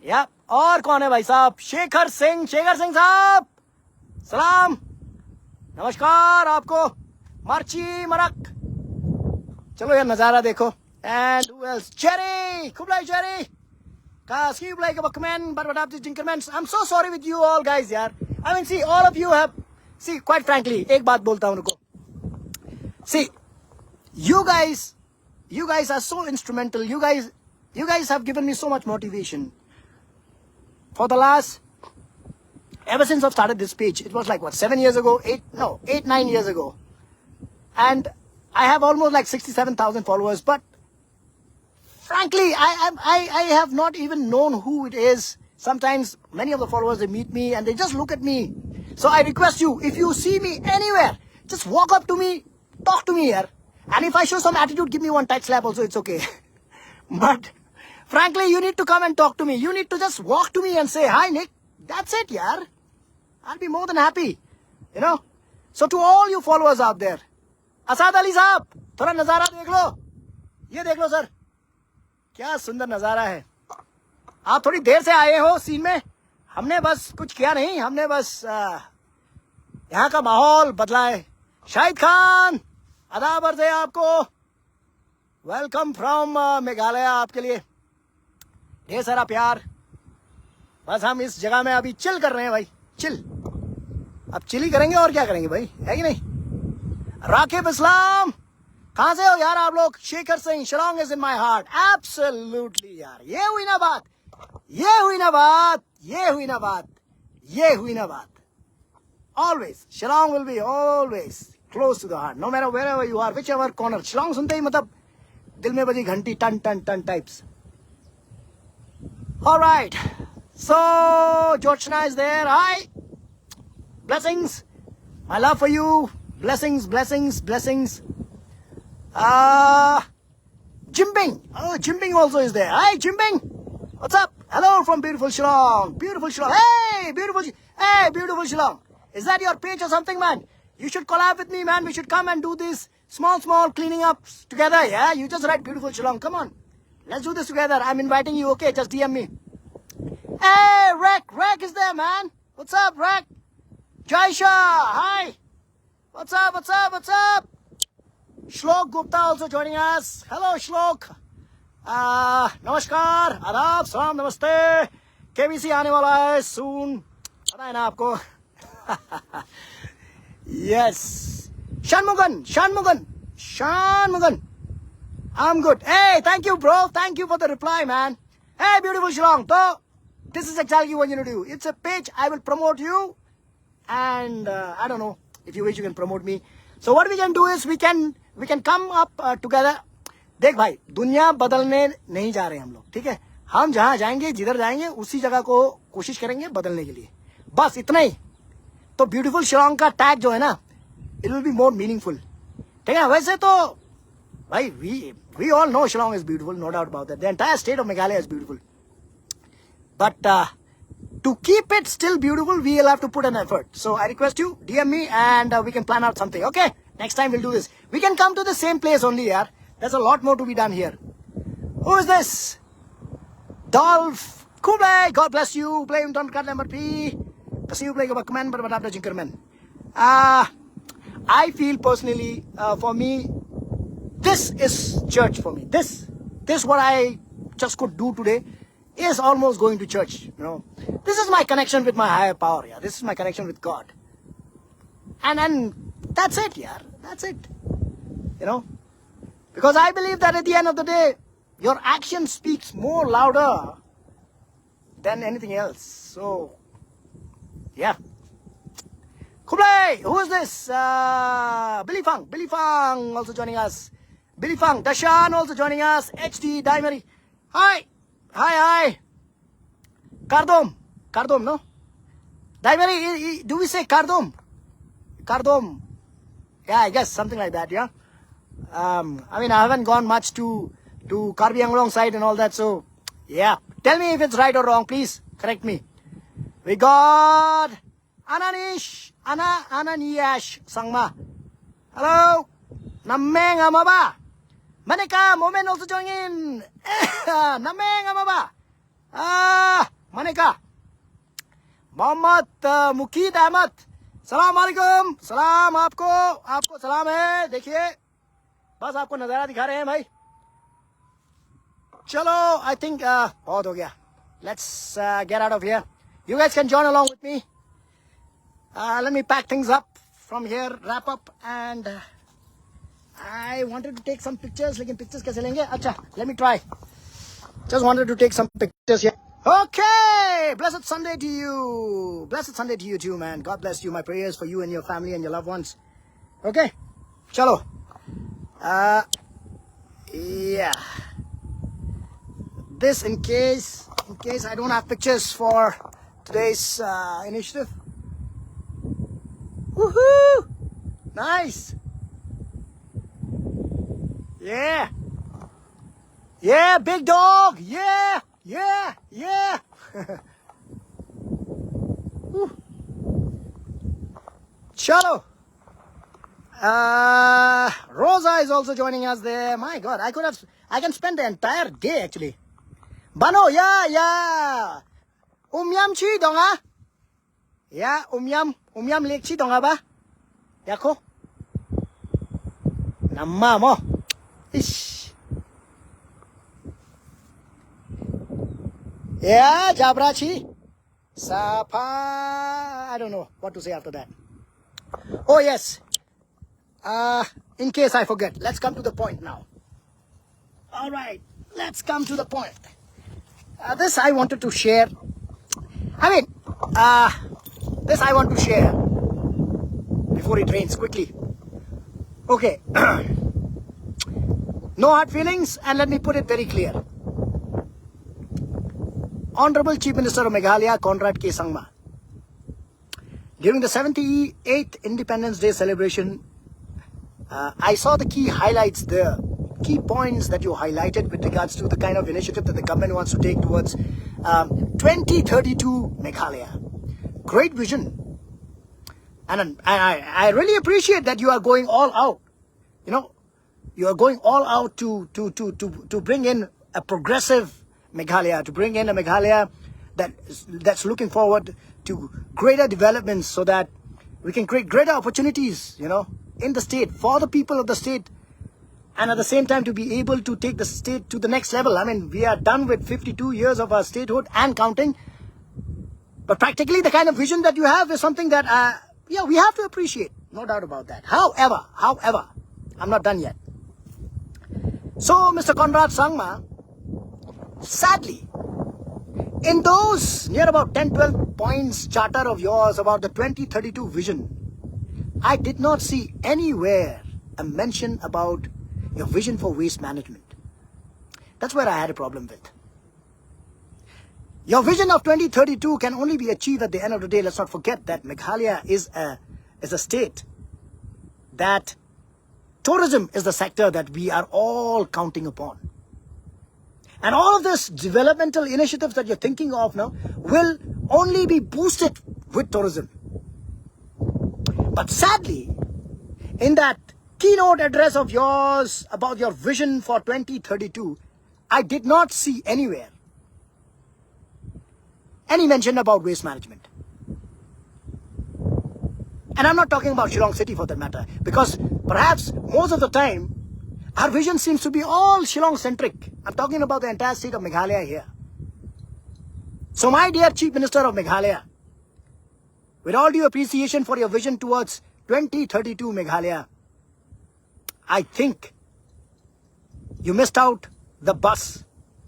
या और कौन है भाई साहब? शेखर सिंह साहब, सलाम, नमस्कार आपको। मार्ची मरक, चलो यार नजारा देखो। And who else? Jerry, Kublai Jerry, Kaski Blai Kabakman, but what up to Jinkerman? I'm so sorry with you all guys यार। I mean see, all of you have, see quite frankly, एक बात बोलता हूँ उनको। See, you guys are so instrumental. You guys have given me so much motivation. For the last, ever since I've started this page, it was like what, 7 years ago, 9 years ago, and I have almost like 67,000 followers. But frankly, I have not even known who it is. Sometimes many of the followers, they meet me and they just look at me. So I request you, if you see me anywhere, just walk up to me, talk to me here, and if I show some attitude, give me one tight slap also, it's okay. But frankly, you need to come and talk to me. You need to just walk to me and say, hi Nick. That's it, yaar. I'll be more than happy. You know? So to all you followers out there, Asad Ali साहब, थोड़ा नजारा देख लो। ये देख लो sir, क्या सुंदर नजारा है। आप थोड़ी देर से आए हो सीन में, हमने बस कुछ किया नहीं, हमने बस यहाँ का माहौल बदला है। शाहिद खान, आदाब अर्ज़ है आपको, वेलकम फ्रॉम मेघालय। आपके लिए ढेर सारा प्यार। बस हम इस जगह में अभी चिल कर रहे हैं भाई, चिल। अब चिल ही करेंगे और क्या करेंगे भाई, है कि नहीं? राकिब इस्लाम, कहाँ से हो यार आप लोग? Shekhar Singh, Shillong is in my heart. Absolutely यार, ये हुई ना बात, ये हुई ना बात, ये हुई ना बात, ये हुई ना बात। Always, Shillong will be always close to the heart, no matter wherever you are, whichever corner. Shillong सुनते ही मतलब दिल में बजी घंटी, टन टन टन types. All right, so Georgina is there. Hi, blessings, my love for you. Blessings, blessings, blessings. Jimbing. Oh, Jimbing also is there. Hi, Jimbing. What's up? Hello from beautiful Shillong. Beautiful Shillong. Hey, beautiful Shillong. Is that your page or something, man? You should collab with me, man. We should come and do this small cleaning ups together, yeah? You just write beautiful Shillong. Come on. Let's do this together. I'm inviting you, okay? Just DM me. Hey, Rek is there, man. What's up, Rek? Jaisha, hi. What's up? Shlok Gupta also joining us. Hello, Shlok. नमस्कार, आदाब, सलाम, नमस्ते. KBC आने वाला है soon. पता है ना आपको? Yes. Shanmugan. I'm good. Hey, thank you, bro. Thank you for the reply, man. Hey, beautiful Shillong. So, this is exactly what you need to do. It's a page. I will promote you. And I don't know. If you wish, you can promote me. So, what we can do is we can come up together. देख भाई, दुनिया बदलने नहीं जा रहे हम लोग, ठीक है? हम जहां जाएंगे, जिधर जाएंगे, उसी जगह को कोशिश करेंगे बदलने के लिए. बस इतना ही. तो ब्यूटीफुल शिलोंग का टैग जो है ना, it will be more meaningful. ठीक है? वैसे तो भाई we all know Shillong is beautiful, no doubt about that. The entire state of Meghalaya is beautiful. But to keep it still beautiful, we will have to put an effort. So I request you, DM me and we can plan out something. Okay? Next time we'll do this. We can come to the same place only, yaar. There's a lot more to be done here. Who is this? Dolph Kublai. God bless you. Play don't cut number P. Kasi you play command but after Jinkerman. I feel personally, for me, this is church for me. This what I just could do today is almost going to church. You know, this is my connection with my higher power. Yeah, this is my connection with God. And that's it. Yeah, that's it. You know, because I believe that at the end of the day, your action speaks more louder than anything else. So, yeah. Kublai, who is this? Billy Fang also joining us. Billy Fang, Dashan also joining us. HD, Daimari. Hi. Kardom, no? Daimari, do we say Kardom? Yeah, I guess something like that, yeah. I mean, I haven't gone much to Karbi Anglong side and all that, so yeah. Tell me if it's right or wrong, please. Correct me. We got Ananiash Sangma. Hello. Nameng Amaba. Manika, Moment also joining in. Nameng Amaba. Manika. Mohammad Mukid Ahmad. Salam alaikum. Salam आपको सलाम है. देखिए बस आपको नजारा दिखा रहे हैं भाई. चलो, I think बहुत हो गया. Let's get out of here. You guys can join along with me. Let me pack things up from here, wrap up, and I wanted to take some pictures. लेकिन pictures कैसे लेंगे? अच्छा, let me try. Just wanted to take some pictures here. Okay, blessed Sunday to you. Blessed Sunday to you too, man. God bless you. My prayers for you and your family and your loved ones. Okay, chalo. Yeah. This in case I don't have pictures for today's initiative. Woohoo! Nice. Yeah. Yeah, big dog. Yeah. Chalo. Rosa is also joining us there. My God, I can spend the entire day actually. Bano, yeah. Umyam chi donga. Yeah, umyam lek chi donga ba? Yako. Namma mo. Ish. Yeah, Jabrachi. Sapa. I don't know what to say after that. Oh, yes. In case I forget, let's come to the point now. All right, let's come to the point. This I wanted to share. This I want to share before it rains quickly. Okay. No hard feelings, and let me put it very clear. Honorable Chief Minister of Meghalaya, Conrad K. Sangma, during the 78th Independence Day celebration, I saw the key highlights there, key points that you highlighted with regards to the kind of initiative that the government wants to take towards 2032 Meghalaya. Great vision. And I really appreciate that you are going all out. You know, you are going all out to bring in a progressive Meghalaya, to bring in a Meghalaya that's looking forward to greater developments so that we can create greater opportunities, you know, in the state, for the people of the state, and at the same time to be able to take the state to the next level. I mean, we are done with 52 years of our statehood and counting. But practically the kind of vision that you have is something that, yeah, we have to appreciate. No doubt about that. However, I'm not done yet. So, Mr. Conrad Sangma, sadly, in those near about 10-12 points charter of yours about the 2032 vision, I did not see anywhere a mention about your vision for waste management. That's where I had a problem with. Your vision of 2032 can only be achieved at the end of the day. Let's not forget that Meghalaya is a state that tourism is the sector that we are all counting upon. And all of this developmental initiatives that you're thinking of now will only be boosted with tourism. But sadly, in that keynote address of yours about your vision for 2032, I did not see anywhere any mention about waste management. And I'm not talking about Shillong City for that matter, because perhaps most of the time, our vision seems to be all Shillong-centric. I'm talking about the entire state of Meghalaya here. So my dear Chief Minister of Meghalaya, with all due appreciation for your vision towards 2032 Meghalaya, I think you missed out the bus,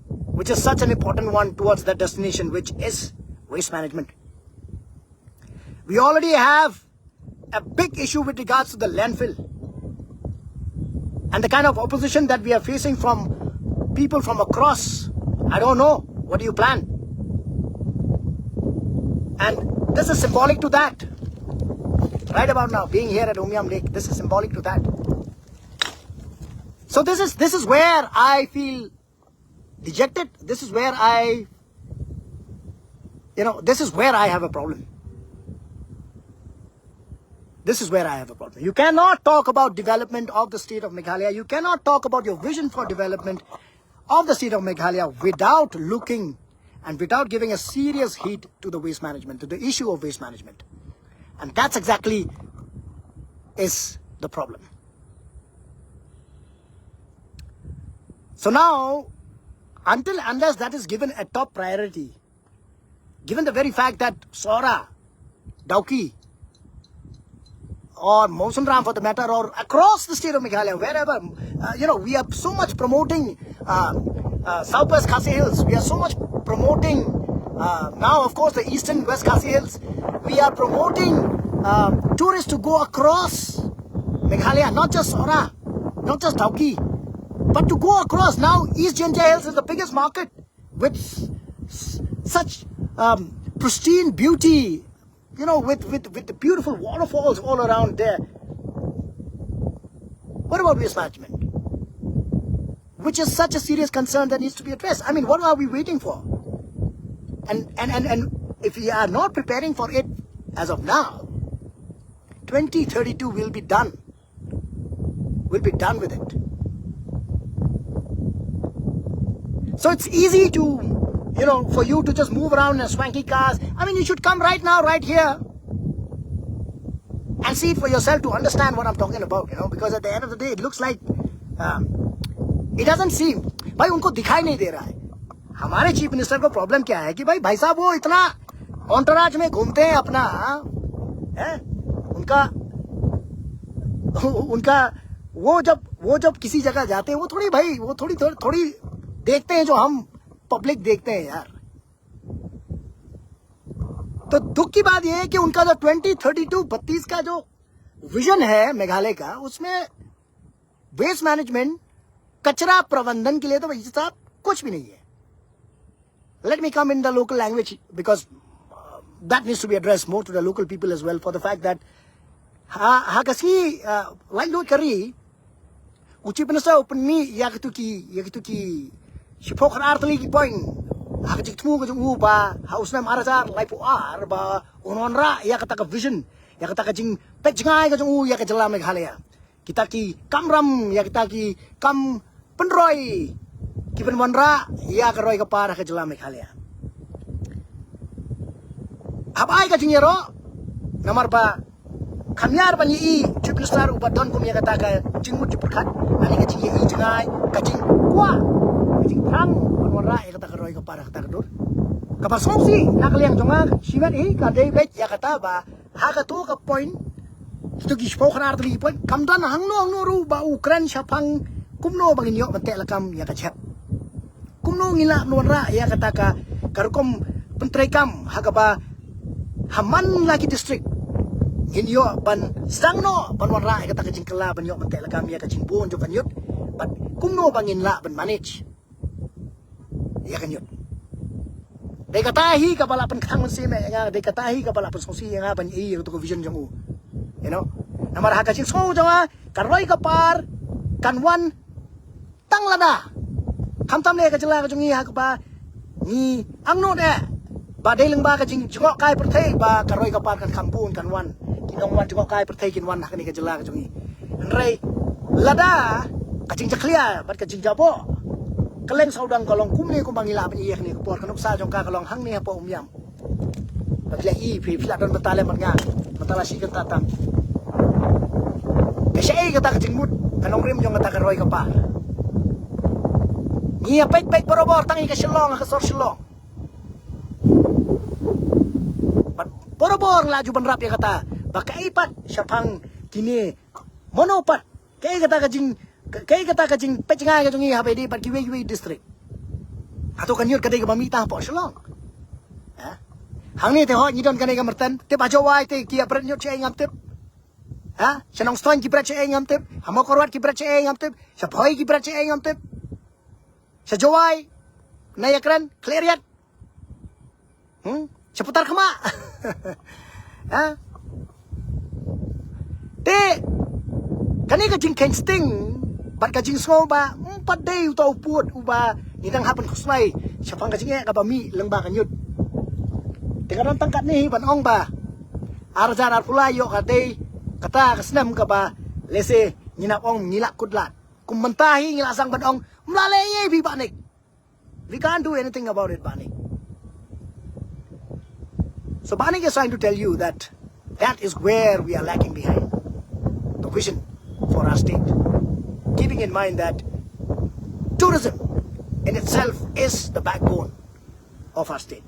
which is such an important one towards that destination, which is waste management. We already have a big issue with regards to the landfill. And the kind of opposition that we are facing from people from across, I don't know, what do you plan? And this is symbolic to that. Right about now, being here at Umiam Lake, this is symbolic to that. So this is where I feel dejected. This is where this is where I have a problem. This is where I have a problem. You cannot talk about development of the state of Meghalaya. You cannot talk about your vision for development of the state of Meghalaya without looking and without giving a serious heed to the waste management, to the issue of waste management. And that's exactly is the problem. So now, unless that is given a top priority, given the very fact that Sora, Dauki, or Mawsumram for the matter, or across the state of Meghalaya, wherever, we are so much promoting Southwest Khasi Hills. We are so much promoting, now of course, the Eastern West Khasi Hills. We are promoting tourists to go across Meghalaya, not just Sora, not just Dauki, but to go across. Now East Jinja Hills is the biggest market with such pristine beauty, with the beautiful waterfalls all around there. What about waste management? Which is such a serious concern that needs to be addressed. I mean, what are we waiting for? And if we are not preparing for it as of now, 2032 will be done. We'll be done with it. So it's easy to, for you to just move around in swanky cars. I mean, you should come right now, right here, and see it for yourself to understand what I'm talking about, because at the end of the day, it looks like, it doesn't seem, भाई उनको दिखाई नहीं दे रहा है. हमारे chief minister को problem क्या है कि भाई साहब वो इतना ऑन्टराज में घूमते हैं अपना, है उनका वो जब किसी जगह जाते हैं वो थोड़ी देखते हैं जो हम पब्लिक देखते हैं यार. तो दुख की बात यह है कि उनका जो 2032 का जो विजन है मेघालय का, उसमें वेस्ट मैनेजमेंट, कचरा प्रबंधन के लिए तो भाई साहब कुछ भी नहीं है. Let me come in the local language, because that needs to be addressed more to the local people as well, for the fact that kasi like lo kari uchi penasa openi yakituki shipok artli ki point hakajik tmu ko upa hausna marajar like ba ononra yakataka vision ya kata kajing pejngai ka jong ya ka jala Meghalaya kita ki kamram ya kita ki kam penroi ki penwanra ya ka roi ka par ka jala Meghalaya habai ka jingero namar ba kamyar ban yi triple star ubadon kum ya kata ka jingmut jipurkhat ani ka jing yi jangai ka jing kwa ka jing prang penwanra ya kata ka roi ka par ka dur kapal songsi nakaliang jonga simet ka David ya kata ba ha ka to ka point to gi spok na artli point kamdan hangno ru ba Ukraine sapang kumno bangin yo mate lakam ya ka chap kumno ngila nuanra ya kata ka karukom pentrai kam ha ka ba haman lagi district in yo ban sangno ban wanra ya kata ka jingkala ban yo mate lakam ya ka jingbon jo kanyut but kumno bangin la ban manage ya kanyut Dei katahi ka pala pen khang si me nga dei katahi ka pala pen sosi nga ban i to vision jong u you know namar ha ka ching so jong karoi ka par kanwan tang lada kham tam le ka jela ka jong i ha ka ba ni angno de ba dei leng ba ka jing jong kai per thei ba karoi ka par kan khambun kanwan kinong wan jong kai per thei kinwan ha ka ni ka jela ka jong i rei lada ka jing jaklia bat ka jing jabo kaleng saudang kalong kumni ko mangila ban iyak ni ko por kanok sa jong ka kalong hang ni pa umyam pagla i pila don batale man nga matala si kan tatam kasi ay kata ka jingmut kanong rim jong kata karoy ka pa niya pait borobor tangi ka silong ka sor silong but borobor laju ban rap ya kata baka ipat syapang kini monopat kay kata ka jing kay kata ka jing pecngai ka jong i habe di pat kiwe district ato kanyur kadai ka mamita po silong ha hang ni te ho ni don kanai ka mertan te ba jawai te kia pret nyot che ngam tep ha senong stoin ki pret che ngam tep hamo korwat ki pret che ngam tep sa phoi ki pret che ngam tep sa jawai na yakran cleariat seputar kema ha te kanai ka jing kengsting bat ka jing so ba pat day to put uba nidang hapan kusmai siapang ka jing ka ba mi leng ba kanyut tingaran tangkat ni ban ong ba arjar ar pulayo ka day kata kasnam ka ba lese nina ong nila kudlat kumentahi ngila sang ban ong mlaleye bi banik we can't do anything about it banik so banik is trying to tell you that is where we are lacking behind the vision for our state keeping in mind that tourism in itself is the backbone of our state.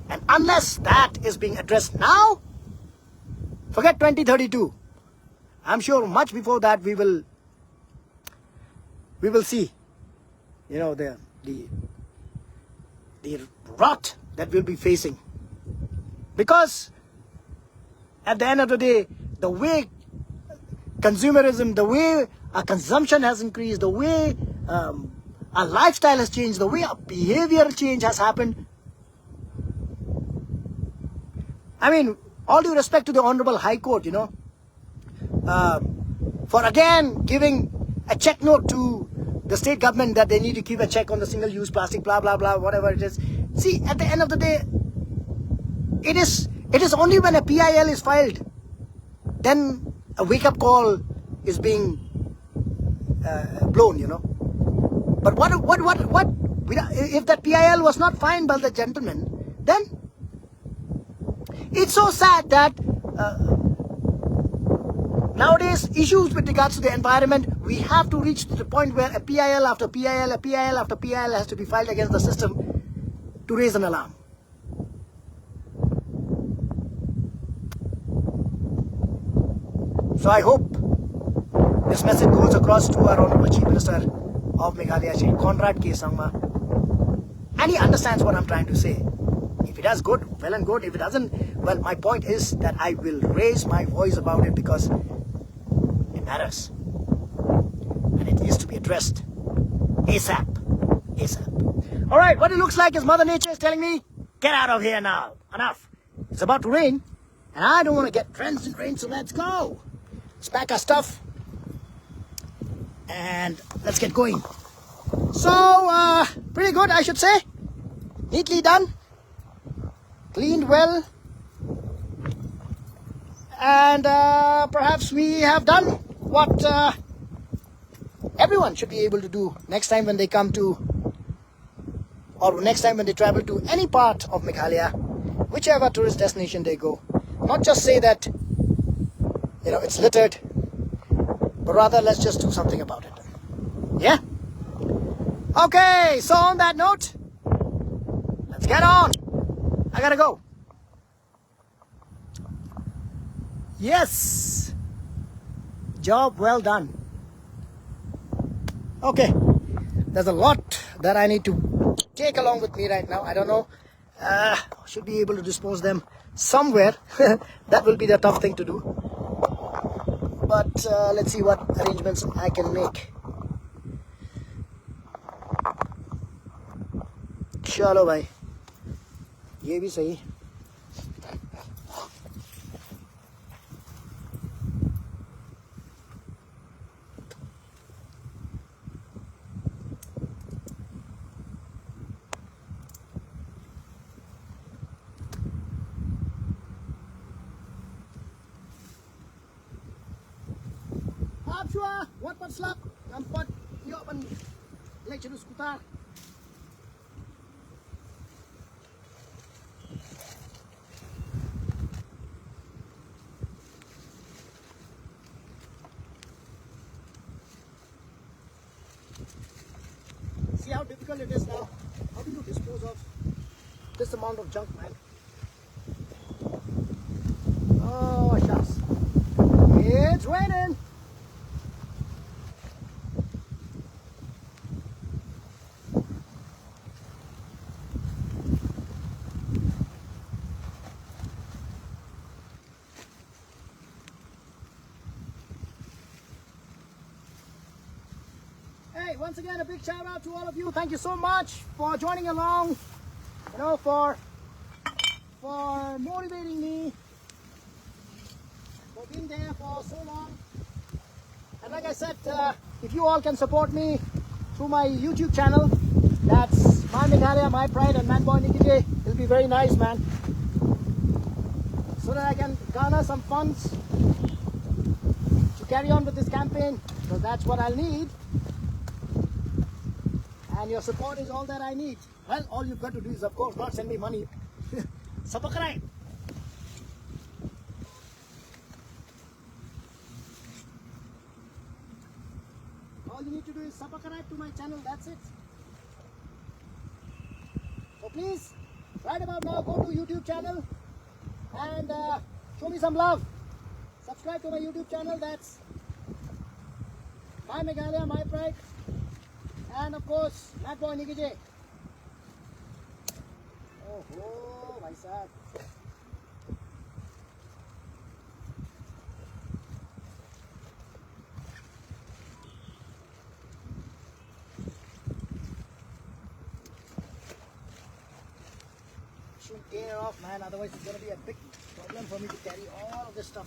And unless that is being addressed now, forget 2032. I'm sure much before that we will see, you know, the rot that we'll be facing. Because at the end of the day, the way consumerism, the way our consumption has increased, the way our lifestyle has changed, the way our behavioral change has happened. I mean, all due respect to the Honorable High Court, you know, for again giving a check note to the state government that they need to keep a check on the single-use plastic, blah, blah, blah, whatever it is. See, at the end of the day, it is only when a PIL is filed, then a wake-up call is being blown, you know. But what if that PIL was not fined by the gentleman? Then it's so sad that nowadays issues with regards to the environment, we have to reach to the point where a PIL after PIL, a PIL after PIL has to be filed against the system to raise an alarm. So I hope this message goes across to our Honorable Chief Minister of Meghalaya, Shri Conrad K. Sangma, and he understands what I'm trying to say. If it does good, well and good. If it doesn't, well, my point is that I will raise my voice about it because it matters. And it needs to be addressed ASAP. ASAP. All right, what it looks like is Mother Nature is telling me, get out of here now. Enough. It's about to rain, and I don't want to get drenched in rain, so let's go. Let's pack our stuff, and let's get going. So, pretty good, I should say. Neatly done. Cleaned well. And perhaps we have done what everyone should be able to do next time when they come to, or next time when they travel to any part of Meghalaya, whichever tourist destination they go. Not just say that, it's littered, but rather let's just do something about it. Yeah? Okay, so on that note, let's get on. I gotta go. Yes. Job well done. Okay. There's a lot that I need to take along with me right now. I don't know. Should be able to dispose them somewhere. That will be the tough thing to do. But let's see what arrangements I can make. चलो भाई, ये भी सही. Abshua, what slap? Nampak yo pan lecture skutar. See how difficult it is now. How do you dispose of this amount of junk, man? Oh, shucks. It's raining. Once again, a big shout out to all of you. Thank you so much for joining along, for motivating me, for being there for so long. And like I said, if you all can support me through my YouTube channel, that's My Meghalaya, My Pride and Manboy Nikki, it'll be very nice, man. So that I can garner some funds to carry on with this campaign, because that's what I'll need. And your support is all that I need. Well, all you've got to do is, of course, not send me money. Subscribe. All you need to do is subscribe to my channel. That's it. So please, right about now, go to YouTube channel and show me some love. Subscribe to my YouTube channel. That's My Meghalaya, My Pride. And of course, Manboy Nikki J. Oh, my son. Should get it off, man. Otherwise, it's going to be a big problem for me to carry all of this stuff.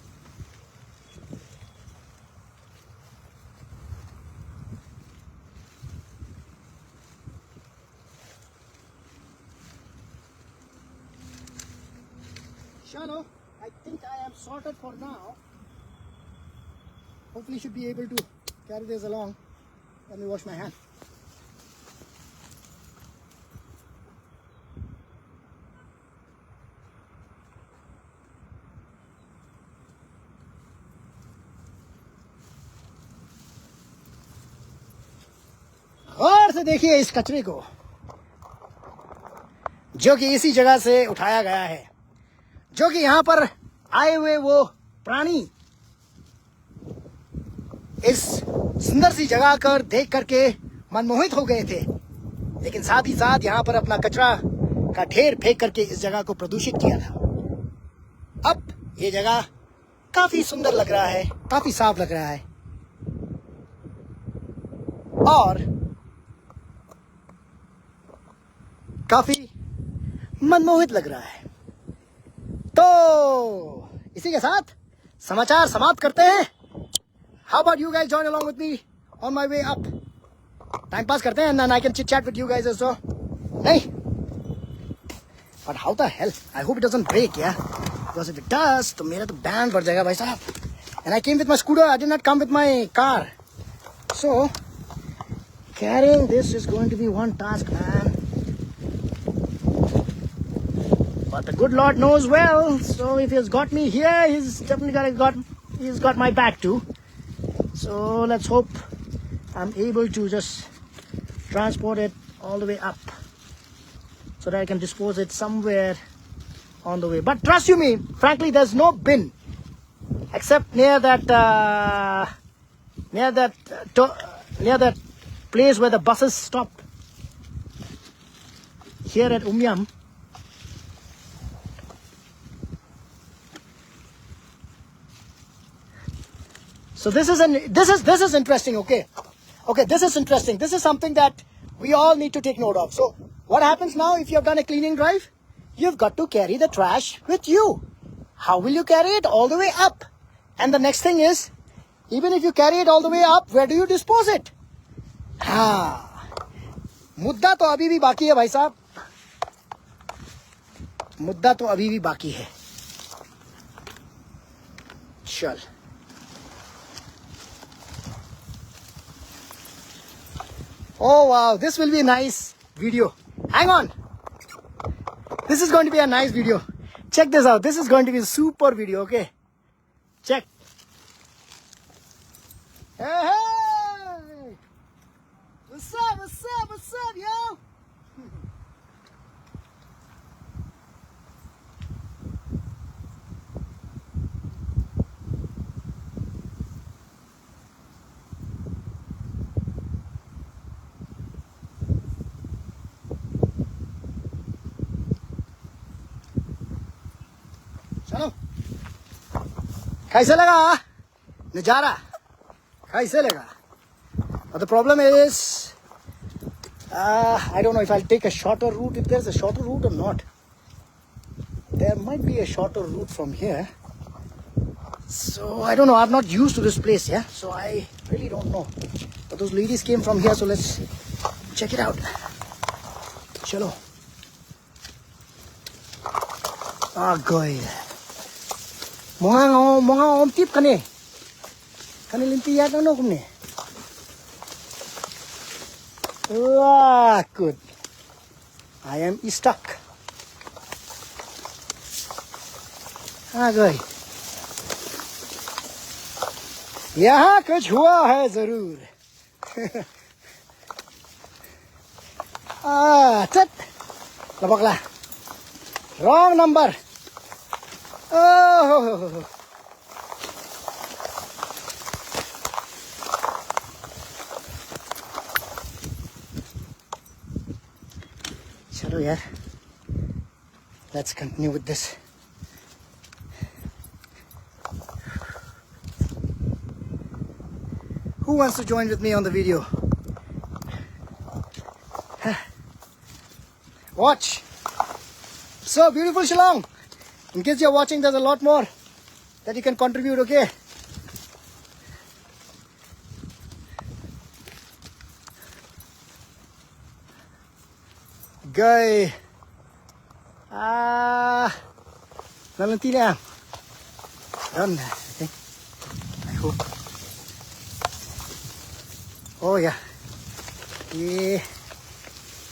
Shano, I think I am sorted for now. Hopefully should be able to carry this along. Let me wash my hand. गौर से देखिए इस कचरे को, जो कि इसी जगह से उठाया गया है, जो कि यहाँ पर आए हुए वो प्राणी इस सुंदर सी जगह कर देख करके मनमोहित हो गए थे, लेकिन साथ ही साथ यहाँ पर अपना कचरा का ढेर फेंक करके इस जगह को प्रदूषित किया था। अब ये जगह काफी सुंदर लग रहा है, काफी साफ लग रहा है और काफी मनमोहित लग रहा है। तो इसी के साथ समाचार समाप्त करते हैं। How about you guys join along with me on my way up? Time pass करते हैं and then I can chit chat with you guys as well. नहीं? But how the hell? I hope it doesn't break, yeah? Because if it does, तो मेरा तो band बढ़ जाएगा भाई साहब. And I came with my scooter. I did not come with my car. So carrying this is going to be one task, man. But the good Lord knows well. So if He's got me here, He's definitely He's got my back too. So let's hope I'm able to just transport it all the way up, so that I can dispose it somewhere on the way. But trust you me, frankly, there's no bin except near that place where the buses stop here at Umyam. So this is interesting. Okay, this is interesting. This is something that we all need to take note of. So what happens now if you have done a cleaning drive? You've got to carry the trash with you. How will you carry it? All the way up. And the next thing is, even if you carry it all the way up, where do you dispose it? मुद्दा तो अभी भी बाकी है भाई साहब. मुद्दा तो अभी भी बाकी है. चल. Oh wow, this will be a nice video. Hang on. This is going to be a nice video. Check this out. This is going to be a super video, okay? Check. Hey, hey! What's up, what's up, what's up, yo? चलो कैसे लगा नजारा कैसे लगा but the problem is I don't know if I'll take a shorter route, if there's a shorter route or not. There might be a shorter route from here, so I don't know. I'm not used to this place, yeah, so I really don't know, but those ladies came from here, so let's check it out. Chalo. Agoy. Mga omtip kani. Kani lintiyak ano kumni. Good. I am stuck. Agoy. यहाँ कुछ हुआ है जरूर. चट. Labakla. Wrong number. Oh. Chalo yaar. Let's continue with this. Who wants to join with me on the video? Watch. So beautiful Shillong. In case you're watching, there's a lot more that you can contribute, okay? Guy. Nalanti na. Done, I think. I hope. Oh yeah. ये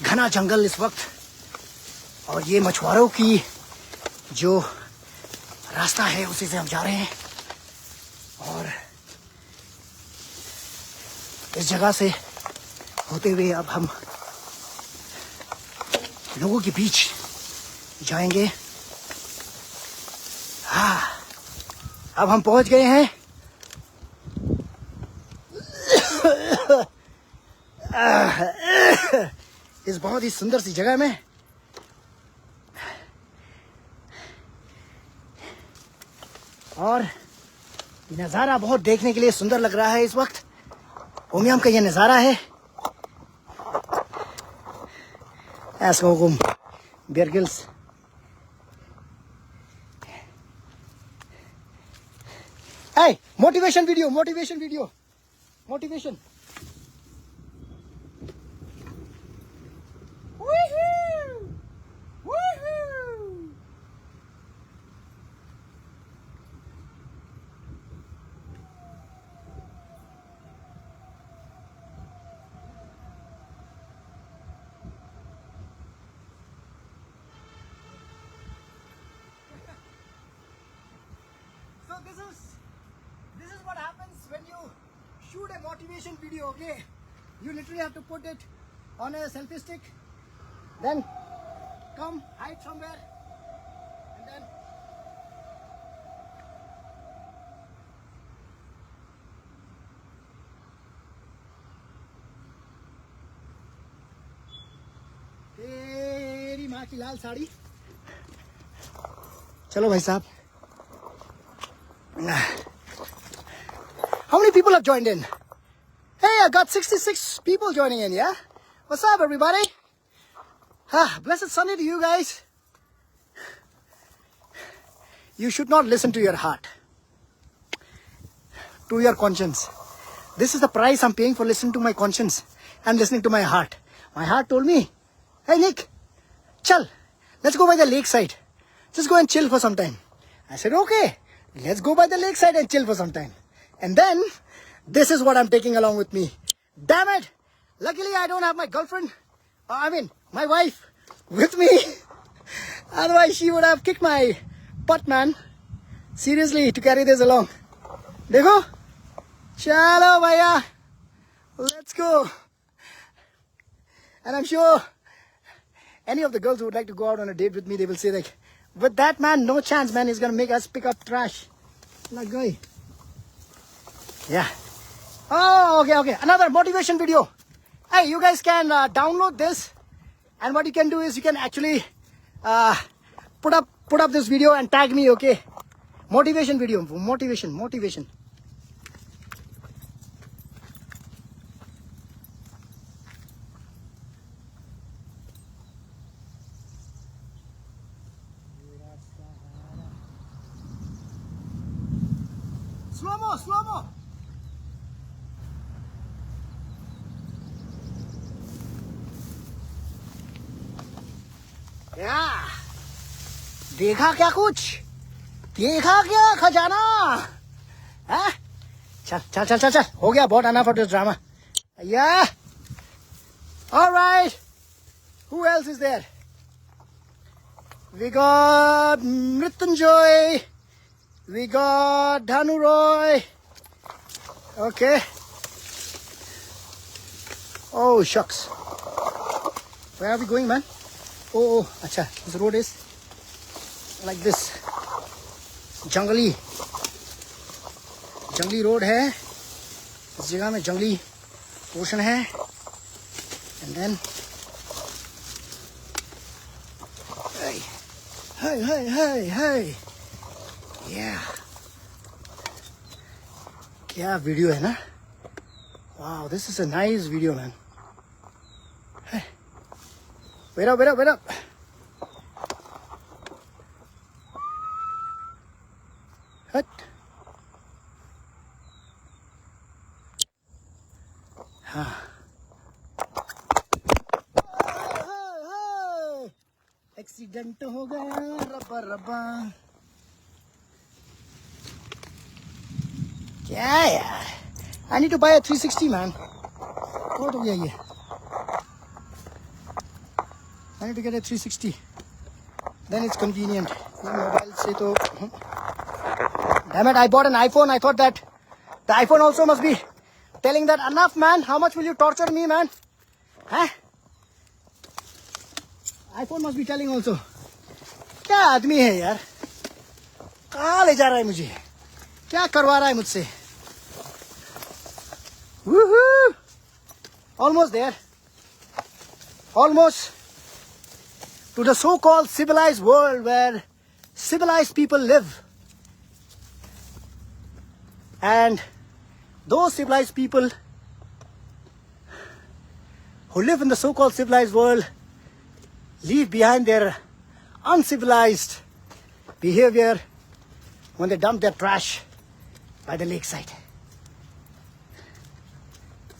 घना जंगल इस वक्त और ये मछुआरों की जो रास्ता है उसी से हम जा रहे हैं और इस जगह से होते हुए अब हम लोगों के बीच जाएंगे. अब हम पहुंच गए हैं इस बहुत ही सुंदर सी जगह में. और नज़ारा बहुत देखने के लिए सुंदर लग रहा है इस वक्त. उमियम का ये नज़ारा है. Asshole, Bear Grylls. Hey, motivation video. Motivation. Woohoo! this is what happens when you shoot a motivation video. Okay, you literally have to put it on a selfie stick, then come hide somewhere, and then तेरी माँ की लाल साड़ी. चलो भाई साहब. How many people have joined in? Hey, I got 66 people joining in, yeah? What's up, everybody? Blessed Sunday to you guys. You should not listen to your heart, to your conscience. This is the price I'm paying for listening to my conscience and listening to my heart. My heart told me, hey Nick, chal, let's go by the lakeside. Just go and chill for some time. I said, okay, let's go by the lakeside and chill for some time. And then, this is what I'm taking along with me. Damn it! Luckily, I don't have my girlfriend, my wife, with me. Otherwise, she would have kicked my butt, man. Seriously, to carry this along. Dekho? Chalo, bhaiya. Let's go. And I'm sure any of the girls who would like to go out on a date with me, they will say like, with that man, no chance, man. He's going to make us pick up trash. Like guy. Yeah. Oh, okay. Another motivation video. Hey, you guys can download this. And what you can do is you can actually put up this video and tag me, okay? Motivation video. Motivation. Slow mo. क्या देखा क्या कुछ? देखा क्या खजाना? हाँ? चल. हो गया बहुत enough of this drama. Yeah. All right. Who else is there? We got Mrityunjoy. We got Dhanu Roy. Okay. Oh shucks. Where are we going, man? Oh, acha. This road is like this. जंगली road है. इस जगह में जंगली portion है. And then hey. Yeah. क्या video है ना? Wow, this is a nice video, man. Hey. Wait up. Hut. Accident हो गया. रब्बा. क्या यार? I need to buy a 360, man. बहुत हो गया ये. I need to get a 360. Then it's convenient. ये मोबाइल से तो. Damn it! I bought an iPhone. I thought that the iPhone also must be telling that enough, man. How much will you torture me, man? Huh? iPhone must be telling also. क्या आदमी है यार? कहाँ ले जा रहा है मुझे? क्या करवा रहा है मुझसे? Woohoo! Almost there. Almost to the so-called civilized world where civilized people live. And those civilized people who live in the so-called civilized world leave behind their uncivilized behavior when they dump their trash by the lakeside.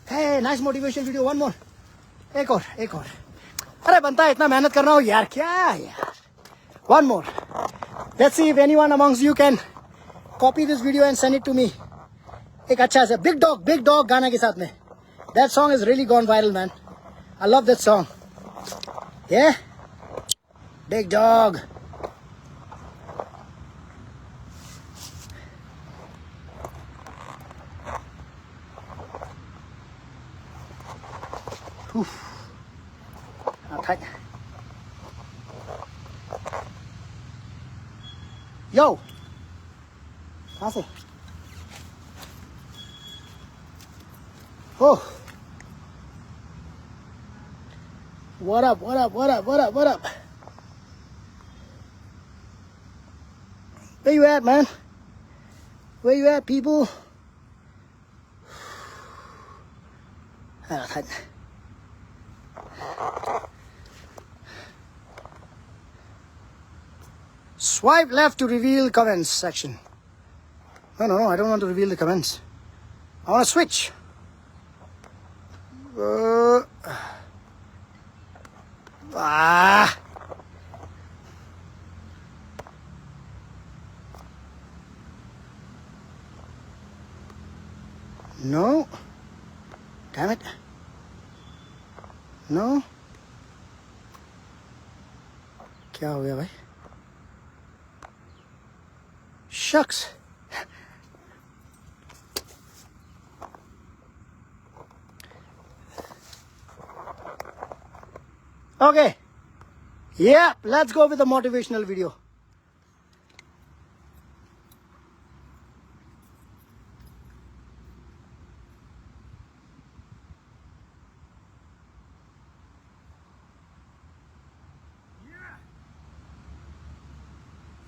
Hey, nice motivation video. One more. एक और. अरे बनता है इतना मेहनत करना हो यार. क्या यार? One more. Let's see if anyone amongst you can copy this video and send it to me. एक अच्छा सा Big Dog गाना के साथ में. That song has really gone viral, man. I love that song. Yeah? Big Dog. Tight. Yo. कहाँ से? Oh. What up? What up? What up? What up? What up? Where you at, man? Where you at, people? Tight. Swipe left to reveal comments section. No, I don't want to reveal the comments. I want to switch. No. Damn it. No. क्या हो गया भाई? Shucks. Okay. Yeah, let's go with the motivational video.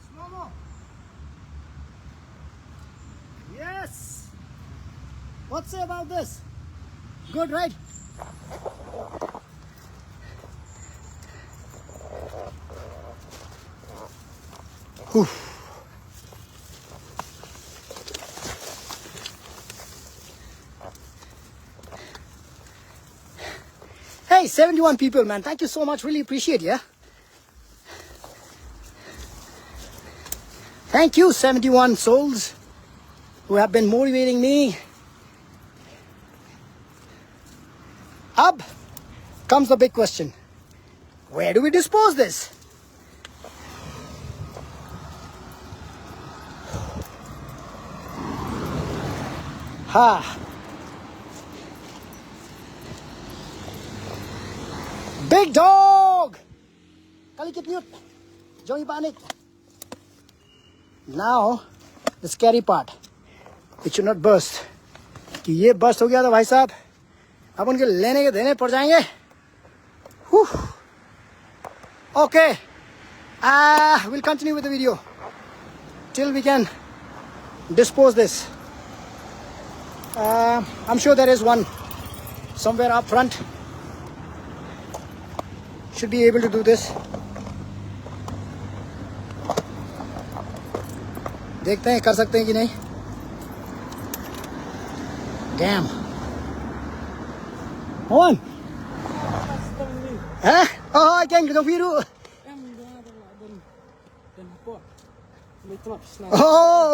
Slow-mo. Yes. What's say about this? Good, right? Whew. Hey, 71 people, man. Thank you so much. Really appreciate it, yeah? Thank you, 71 souls who have been motivating me. Ab comes the big question. Where do we dispose this? Ha. Big dog! Kalikit mute. Joey Banik. Now, the scary part. It should not burst. कि ये burst हो गया था भाई साहब. अब उनके लेने के देने पड़ जाएंगे. Okay. We'll continue with the video till we can dispose this. I'm sure there is one somewhere up front. Should be able to do this. देखते हैं कर सकते हैं कि नहीं. Damn. Come on. Hả? Anh không biết đâu.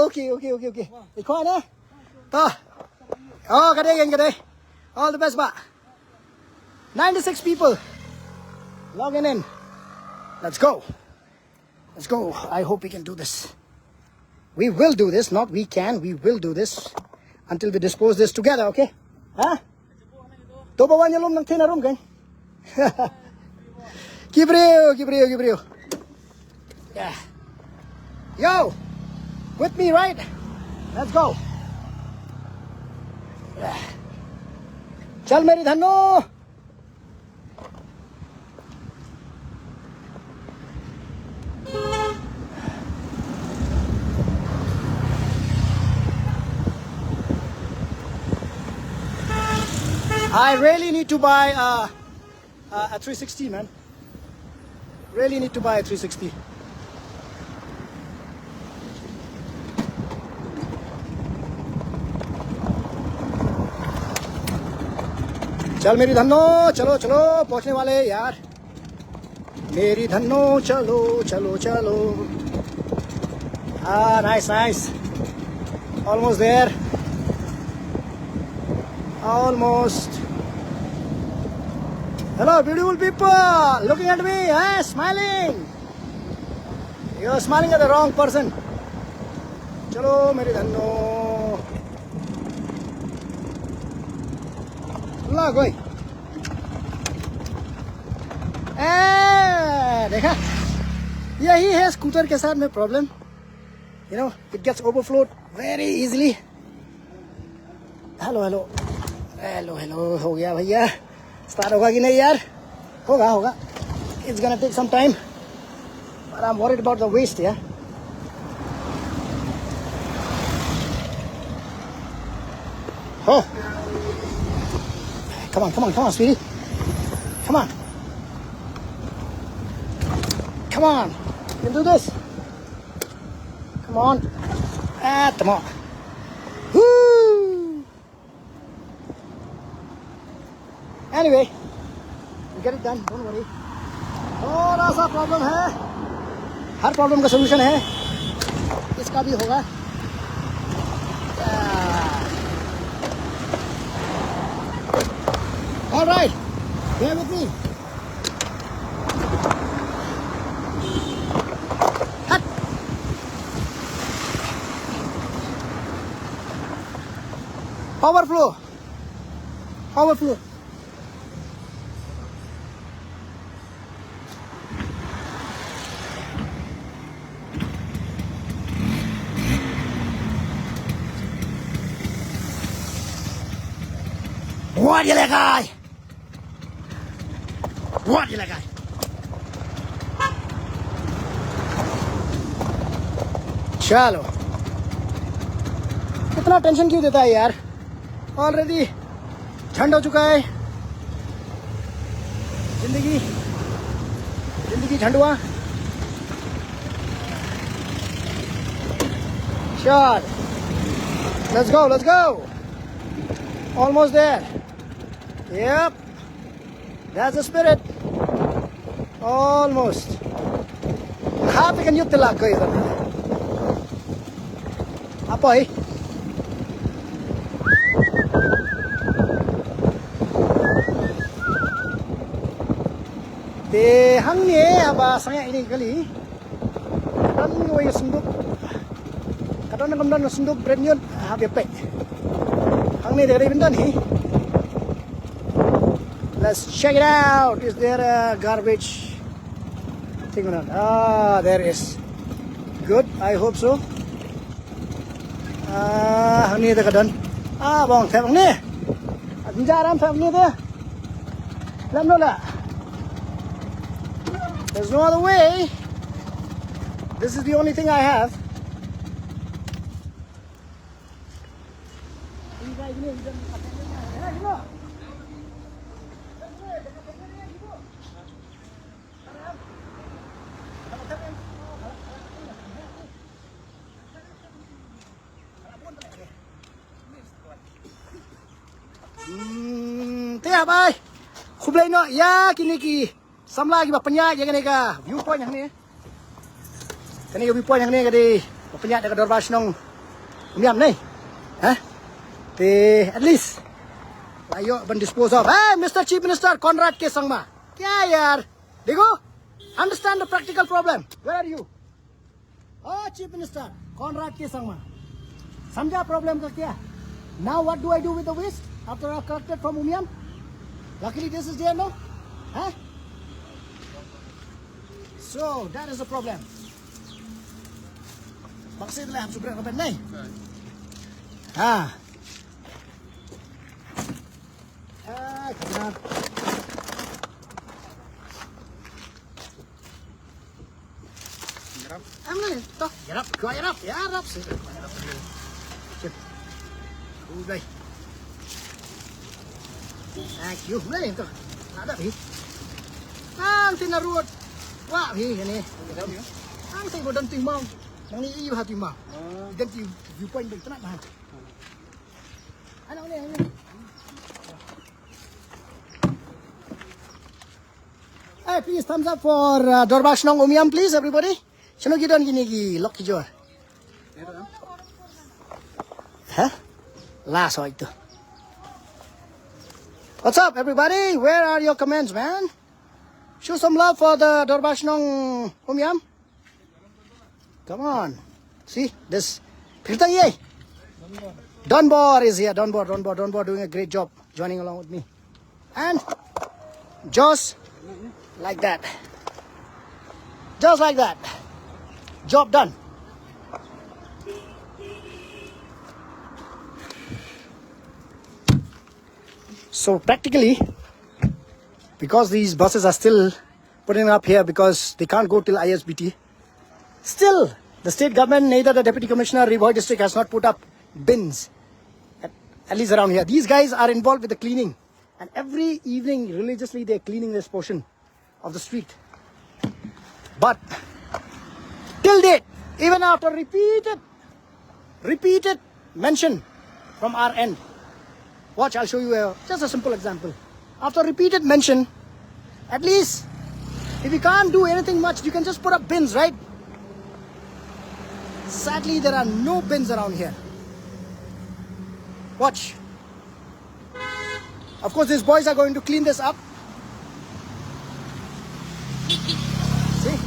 Okay. It's fine, huh? Cái đây. All the best, ba. 96 people logging in. Let's go. I hope we can do this. We will do this, not we can. We will do this until we dispose this together, okay? Huh? Tubawan niya ng tinarum kan? Kibriyo. Yeah. Yo, with me, right? Let's go. Yeah. चल मेरी Dhanno. I really need to buy a 360, man. Really need to buy a 360. चल मेरी धन्नो, चलो पहुंचने वाले यार. मेरी धन्नो, चलो. Nice. Almost there. Almost. Hello, beautiful people. Looking at me, smiling. You're smiling at the wrong person. चलो मेरी धन्नो. ला कोई. देखा यही है स्कूटर के साथ में problem you know it gets overflowed very easily hello hello hello hello हो गया भैया स्टार्ट होगा कि नहीं यार होगा होगा it's gonna take some time but I am worried about the waste यार Oh, come on, sweetie. Come on. Come on. You can do this. Come on. Come on. Woo! Anyway, we'll get it done. Don't worry. थोड़ा सा problem है हर problem का solution है इसका भी होगा All right, bear with me. Hut. Power flow. What you like, guy? What you like, guy? चलो इतना टेंशन क्यों देता है यार ऑलरेडी ठंड हो चुका है जिंदगी ठंडुआ Shot. Let's go. Almost there. Yep. That's the spirit. Almost. Happy can you tell us? Apa eh? Te hang ni aba sangya ini kali. Kan ni way sunduk. Kadang nak kamdan sunduk brand new happy pe. Hang ni dari bendan ni. Let's check it out. Is there a garbage thing or not? Ah, there is. Good. I hope so. Hang ni dekat dan. Bang, saya bang ni. Jaram saya ni dia. Lam no lah. There's no other way. This is the only thing I have. Tengah bay. Kublai no ya kini ki. Samla ki bapanya ya kene ka viewpoint yang ni. Kene viewpoint yang ni ka di bapanya dekat Dorbash nong umiam ni. Hah? Te at least ayo ban dispose of. Hey Mr. Chief Minister Conrad K Sangma. Kya yaar? Dekho? Understand the practical problem. Where are you? Oh Chief Minister Conrad K Sangma. Samjha problem ka kya? Now what do I do with the waste after I collected from Umiam? Luckily this is there no? Huh? So that is the problem. Maksud lah super apa ni? Kenapa? Yarap. Ambil toh. Yarap, kau yarap, yarap sih. Cep. Udah. Kyu, mana itu? Ada bi? Tinaruat. Wah bi ini. Tinggal dan timau. Yang ni ibu hati timau. Dan viewpoint itu nak dah. Anak ni. Hey, please thumbs up for Dorbash Nong Umiam, please, everybody. Chano kita gini ki lock kijor. Huh? Last one itu. What's up, everybody? Where are your comments, man? Show some love for the Dorbash Nong Umiam. Come on. See this. Pirta ye. Donbor is here. Donbor doing a great job joining along with me. And Joss. Like that. Just like that. Job done. So practically, because these buses are still putting up here because they can't go till ISBT, still the state government, neither the deputy commissioner, Rivoy district has not put up bins, at least around here. These guys are involved with the cleaning, and every evening religiously they're cleaning this portion of the street. But till date, even after repeated mention from our end, watch, I'll show you just a simple example. After repeated mention, at least if you can't do anything much, you can just put up bins, right? Sadly, there are no bins around here. Watch. Of course, these boys are going to clean this up. See?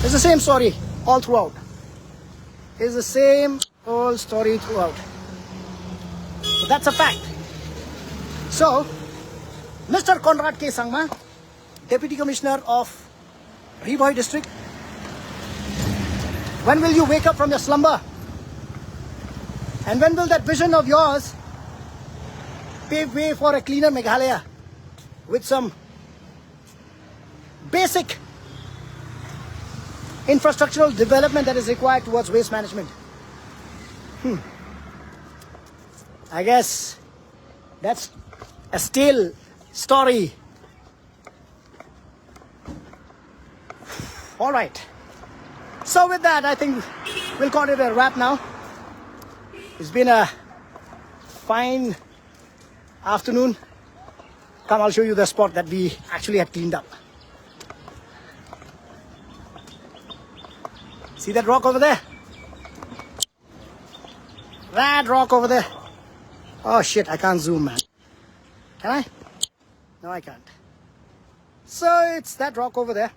It's the same story all throughout. It's the same old story throughout. So that's a fact. So, Mr. Conrad K. Sangma, Deputy Commissioner of Rivoy District, when will you wake up from your slumber? And when will that vision of yours pave way for a cleaner Meghalaya with some basic infrastructural development that is required towards waste management? I guess that's a stale story. All right. So with that, I think we'll call it a wrap now. It's been a fine afternoon. Come, I'll show you the spot that we actually had cleaned up. See that rock over there? That rock over there. Oh shit, I can't zoom, man. Can I? No, I can't. So it's that rock over there.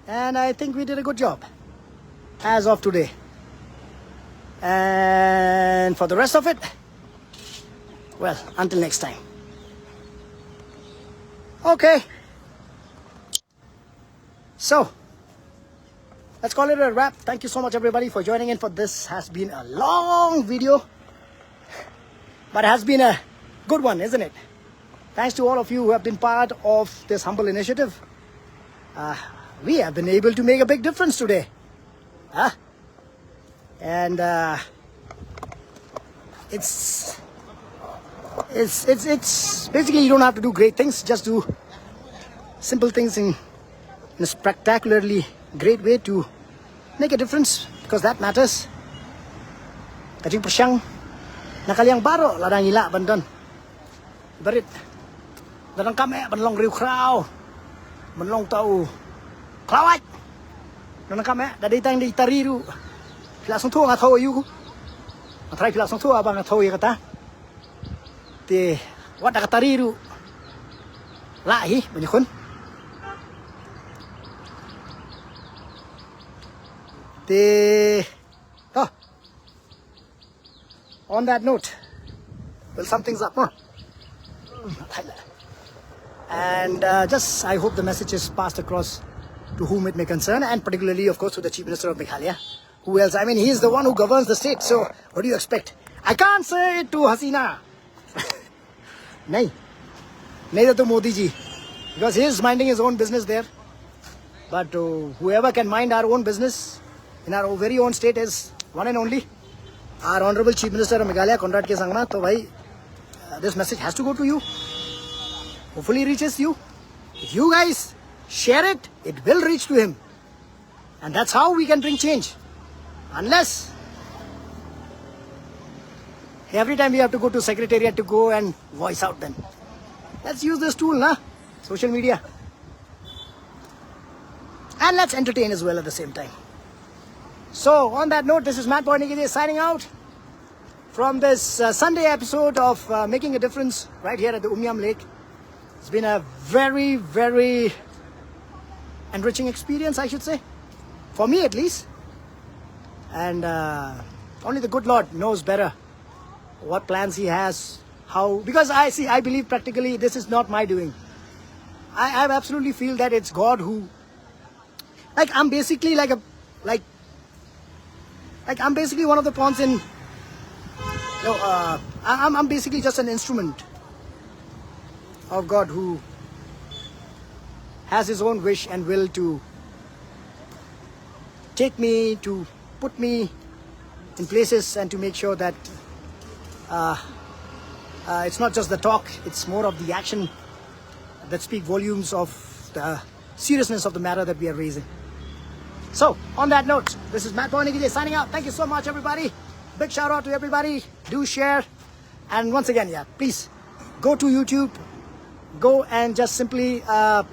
And I think we did a good job as of today. And for the rest of it, well, until next time. Okay. So, let's call it a wrap. Thank you so much, everybody, for joining in for this. Has been a long video, but it has been a good one, isn't it? Thanks to all of you who have been part of this humble initiative. We have been able to make a big difference today. And it's basically, you don't have to do great things, just do simple things in a spectacularly great way to make a difference, because that matters. Kajing persyang nakaliang baro ladang ila bandan barit dadang kame banlong riu krau banlong tau klawat dadang kame dadai tang di tariru pilasong tu ngathau ayu matrai pilasong tu abang ngathau ya kata te wat da tariru lahi banyakun te oh. On that note, well, something's up, huh? And just, I hope the message is passed across to whom it may concern, and particularly, of course, to the Chief Minister of Meghalaya. Who else? I mean, he's the one who governs the state, so what do you expect? I can't say it to Hasina. Nahi. Neither to Modi ji. Because he is minding his own business there. But whoever can mind our own business in our very own state is one and only our Honorable Chief Minister of Meghalaya, Conrad K. Sangma. So, bhai, this message has to go to you. Hopefully, it reaches you. If you guys share it, it will reach to him. And that's how we can bring change. Unless every time we have to go to Secretariat to go and voice out then. Let's use this tool, nah? Social media. And let's entertain as well at the same time. So, on that note, this is Matt Boy Nigide signing out from this Sunday episode of Making a Difference right here at the Umyam Lake. It's been a very, very enriching experience, I should say. For me, at least. And only the good Lord knows better what plans he has, how, because I believe practically this is not my doing. I absolutely feel that it's God who, like I'm basically like I'm basically one of the pawns in, I'm basically just an instrument of God who has his own wish and will to take me, to put me in places and to make sure that it's not just the talk, it's more of the action that speak volumes of the seriousness of the matter that we are raising. So, on that note, this is Matt Boy signing out. Thank you so much, everybody. Big shout out to everybody. Do share. And once again, yeah, please go to YouTube. Go and just simply, I'm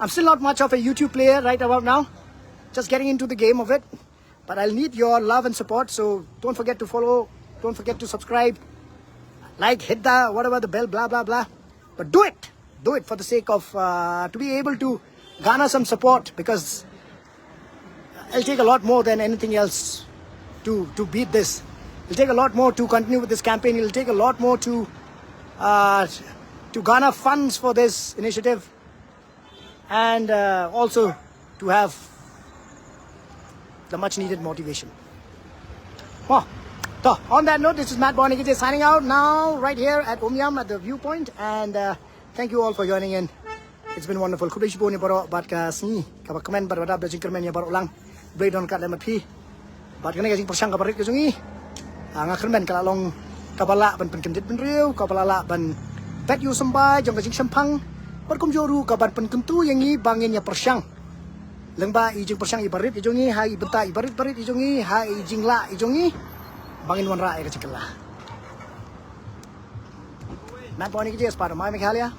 still not much of a YouTube player right about now. Just getting into the game of it. But I'll need your love and support. So don't forget to follow. Don't forget to subscribe. Like, hit the, whatever, the bell, blah, blah, blah. But do it. Do it for the sake of, to be able to garner some support. Because it'll take a lot more than anything else to beat this. It'll take a lot more to continue with this campaign. It'll take a lot more to garner funds for this initiative. And also to have the much needed motivation. Oh, so on that note, this is Matt Boy signing out now right here at Omyam at the viewpoint, and thank you all for joining in. It's been wonderful. Kubish po ni baro bat ka sini ka comment bar badab jing kermen ya baro lang blade on kat lemat pi bat ka jing persang ka barit ka jungi nga kermen ka long kabala ban pen kendit ben riu kabala ban pet yu sambai jong ka jing sampang bat kum joru ka ban pen kentu yang ni bangin ya persang lengba ijing persang ibarit ijongi ha ibenta ibarit barit ijongi ha ijing la ijongi bangin wan ra ka cikela Matt Boy ni is part of my Meghalaya.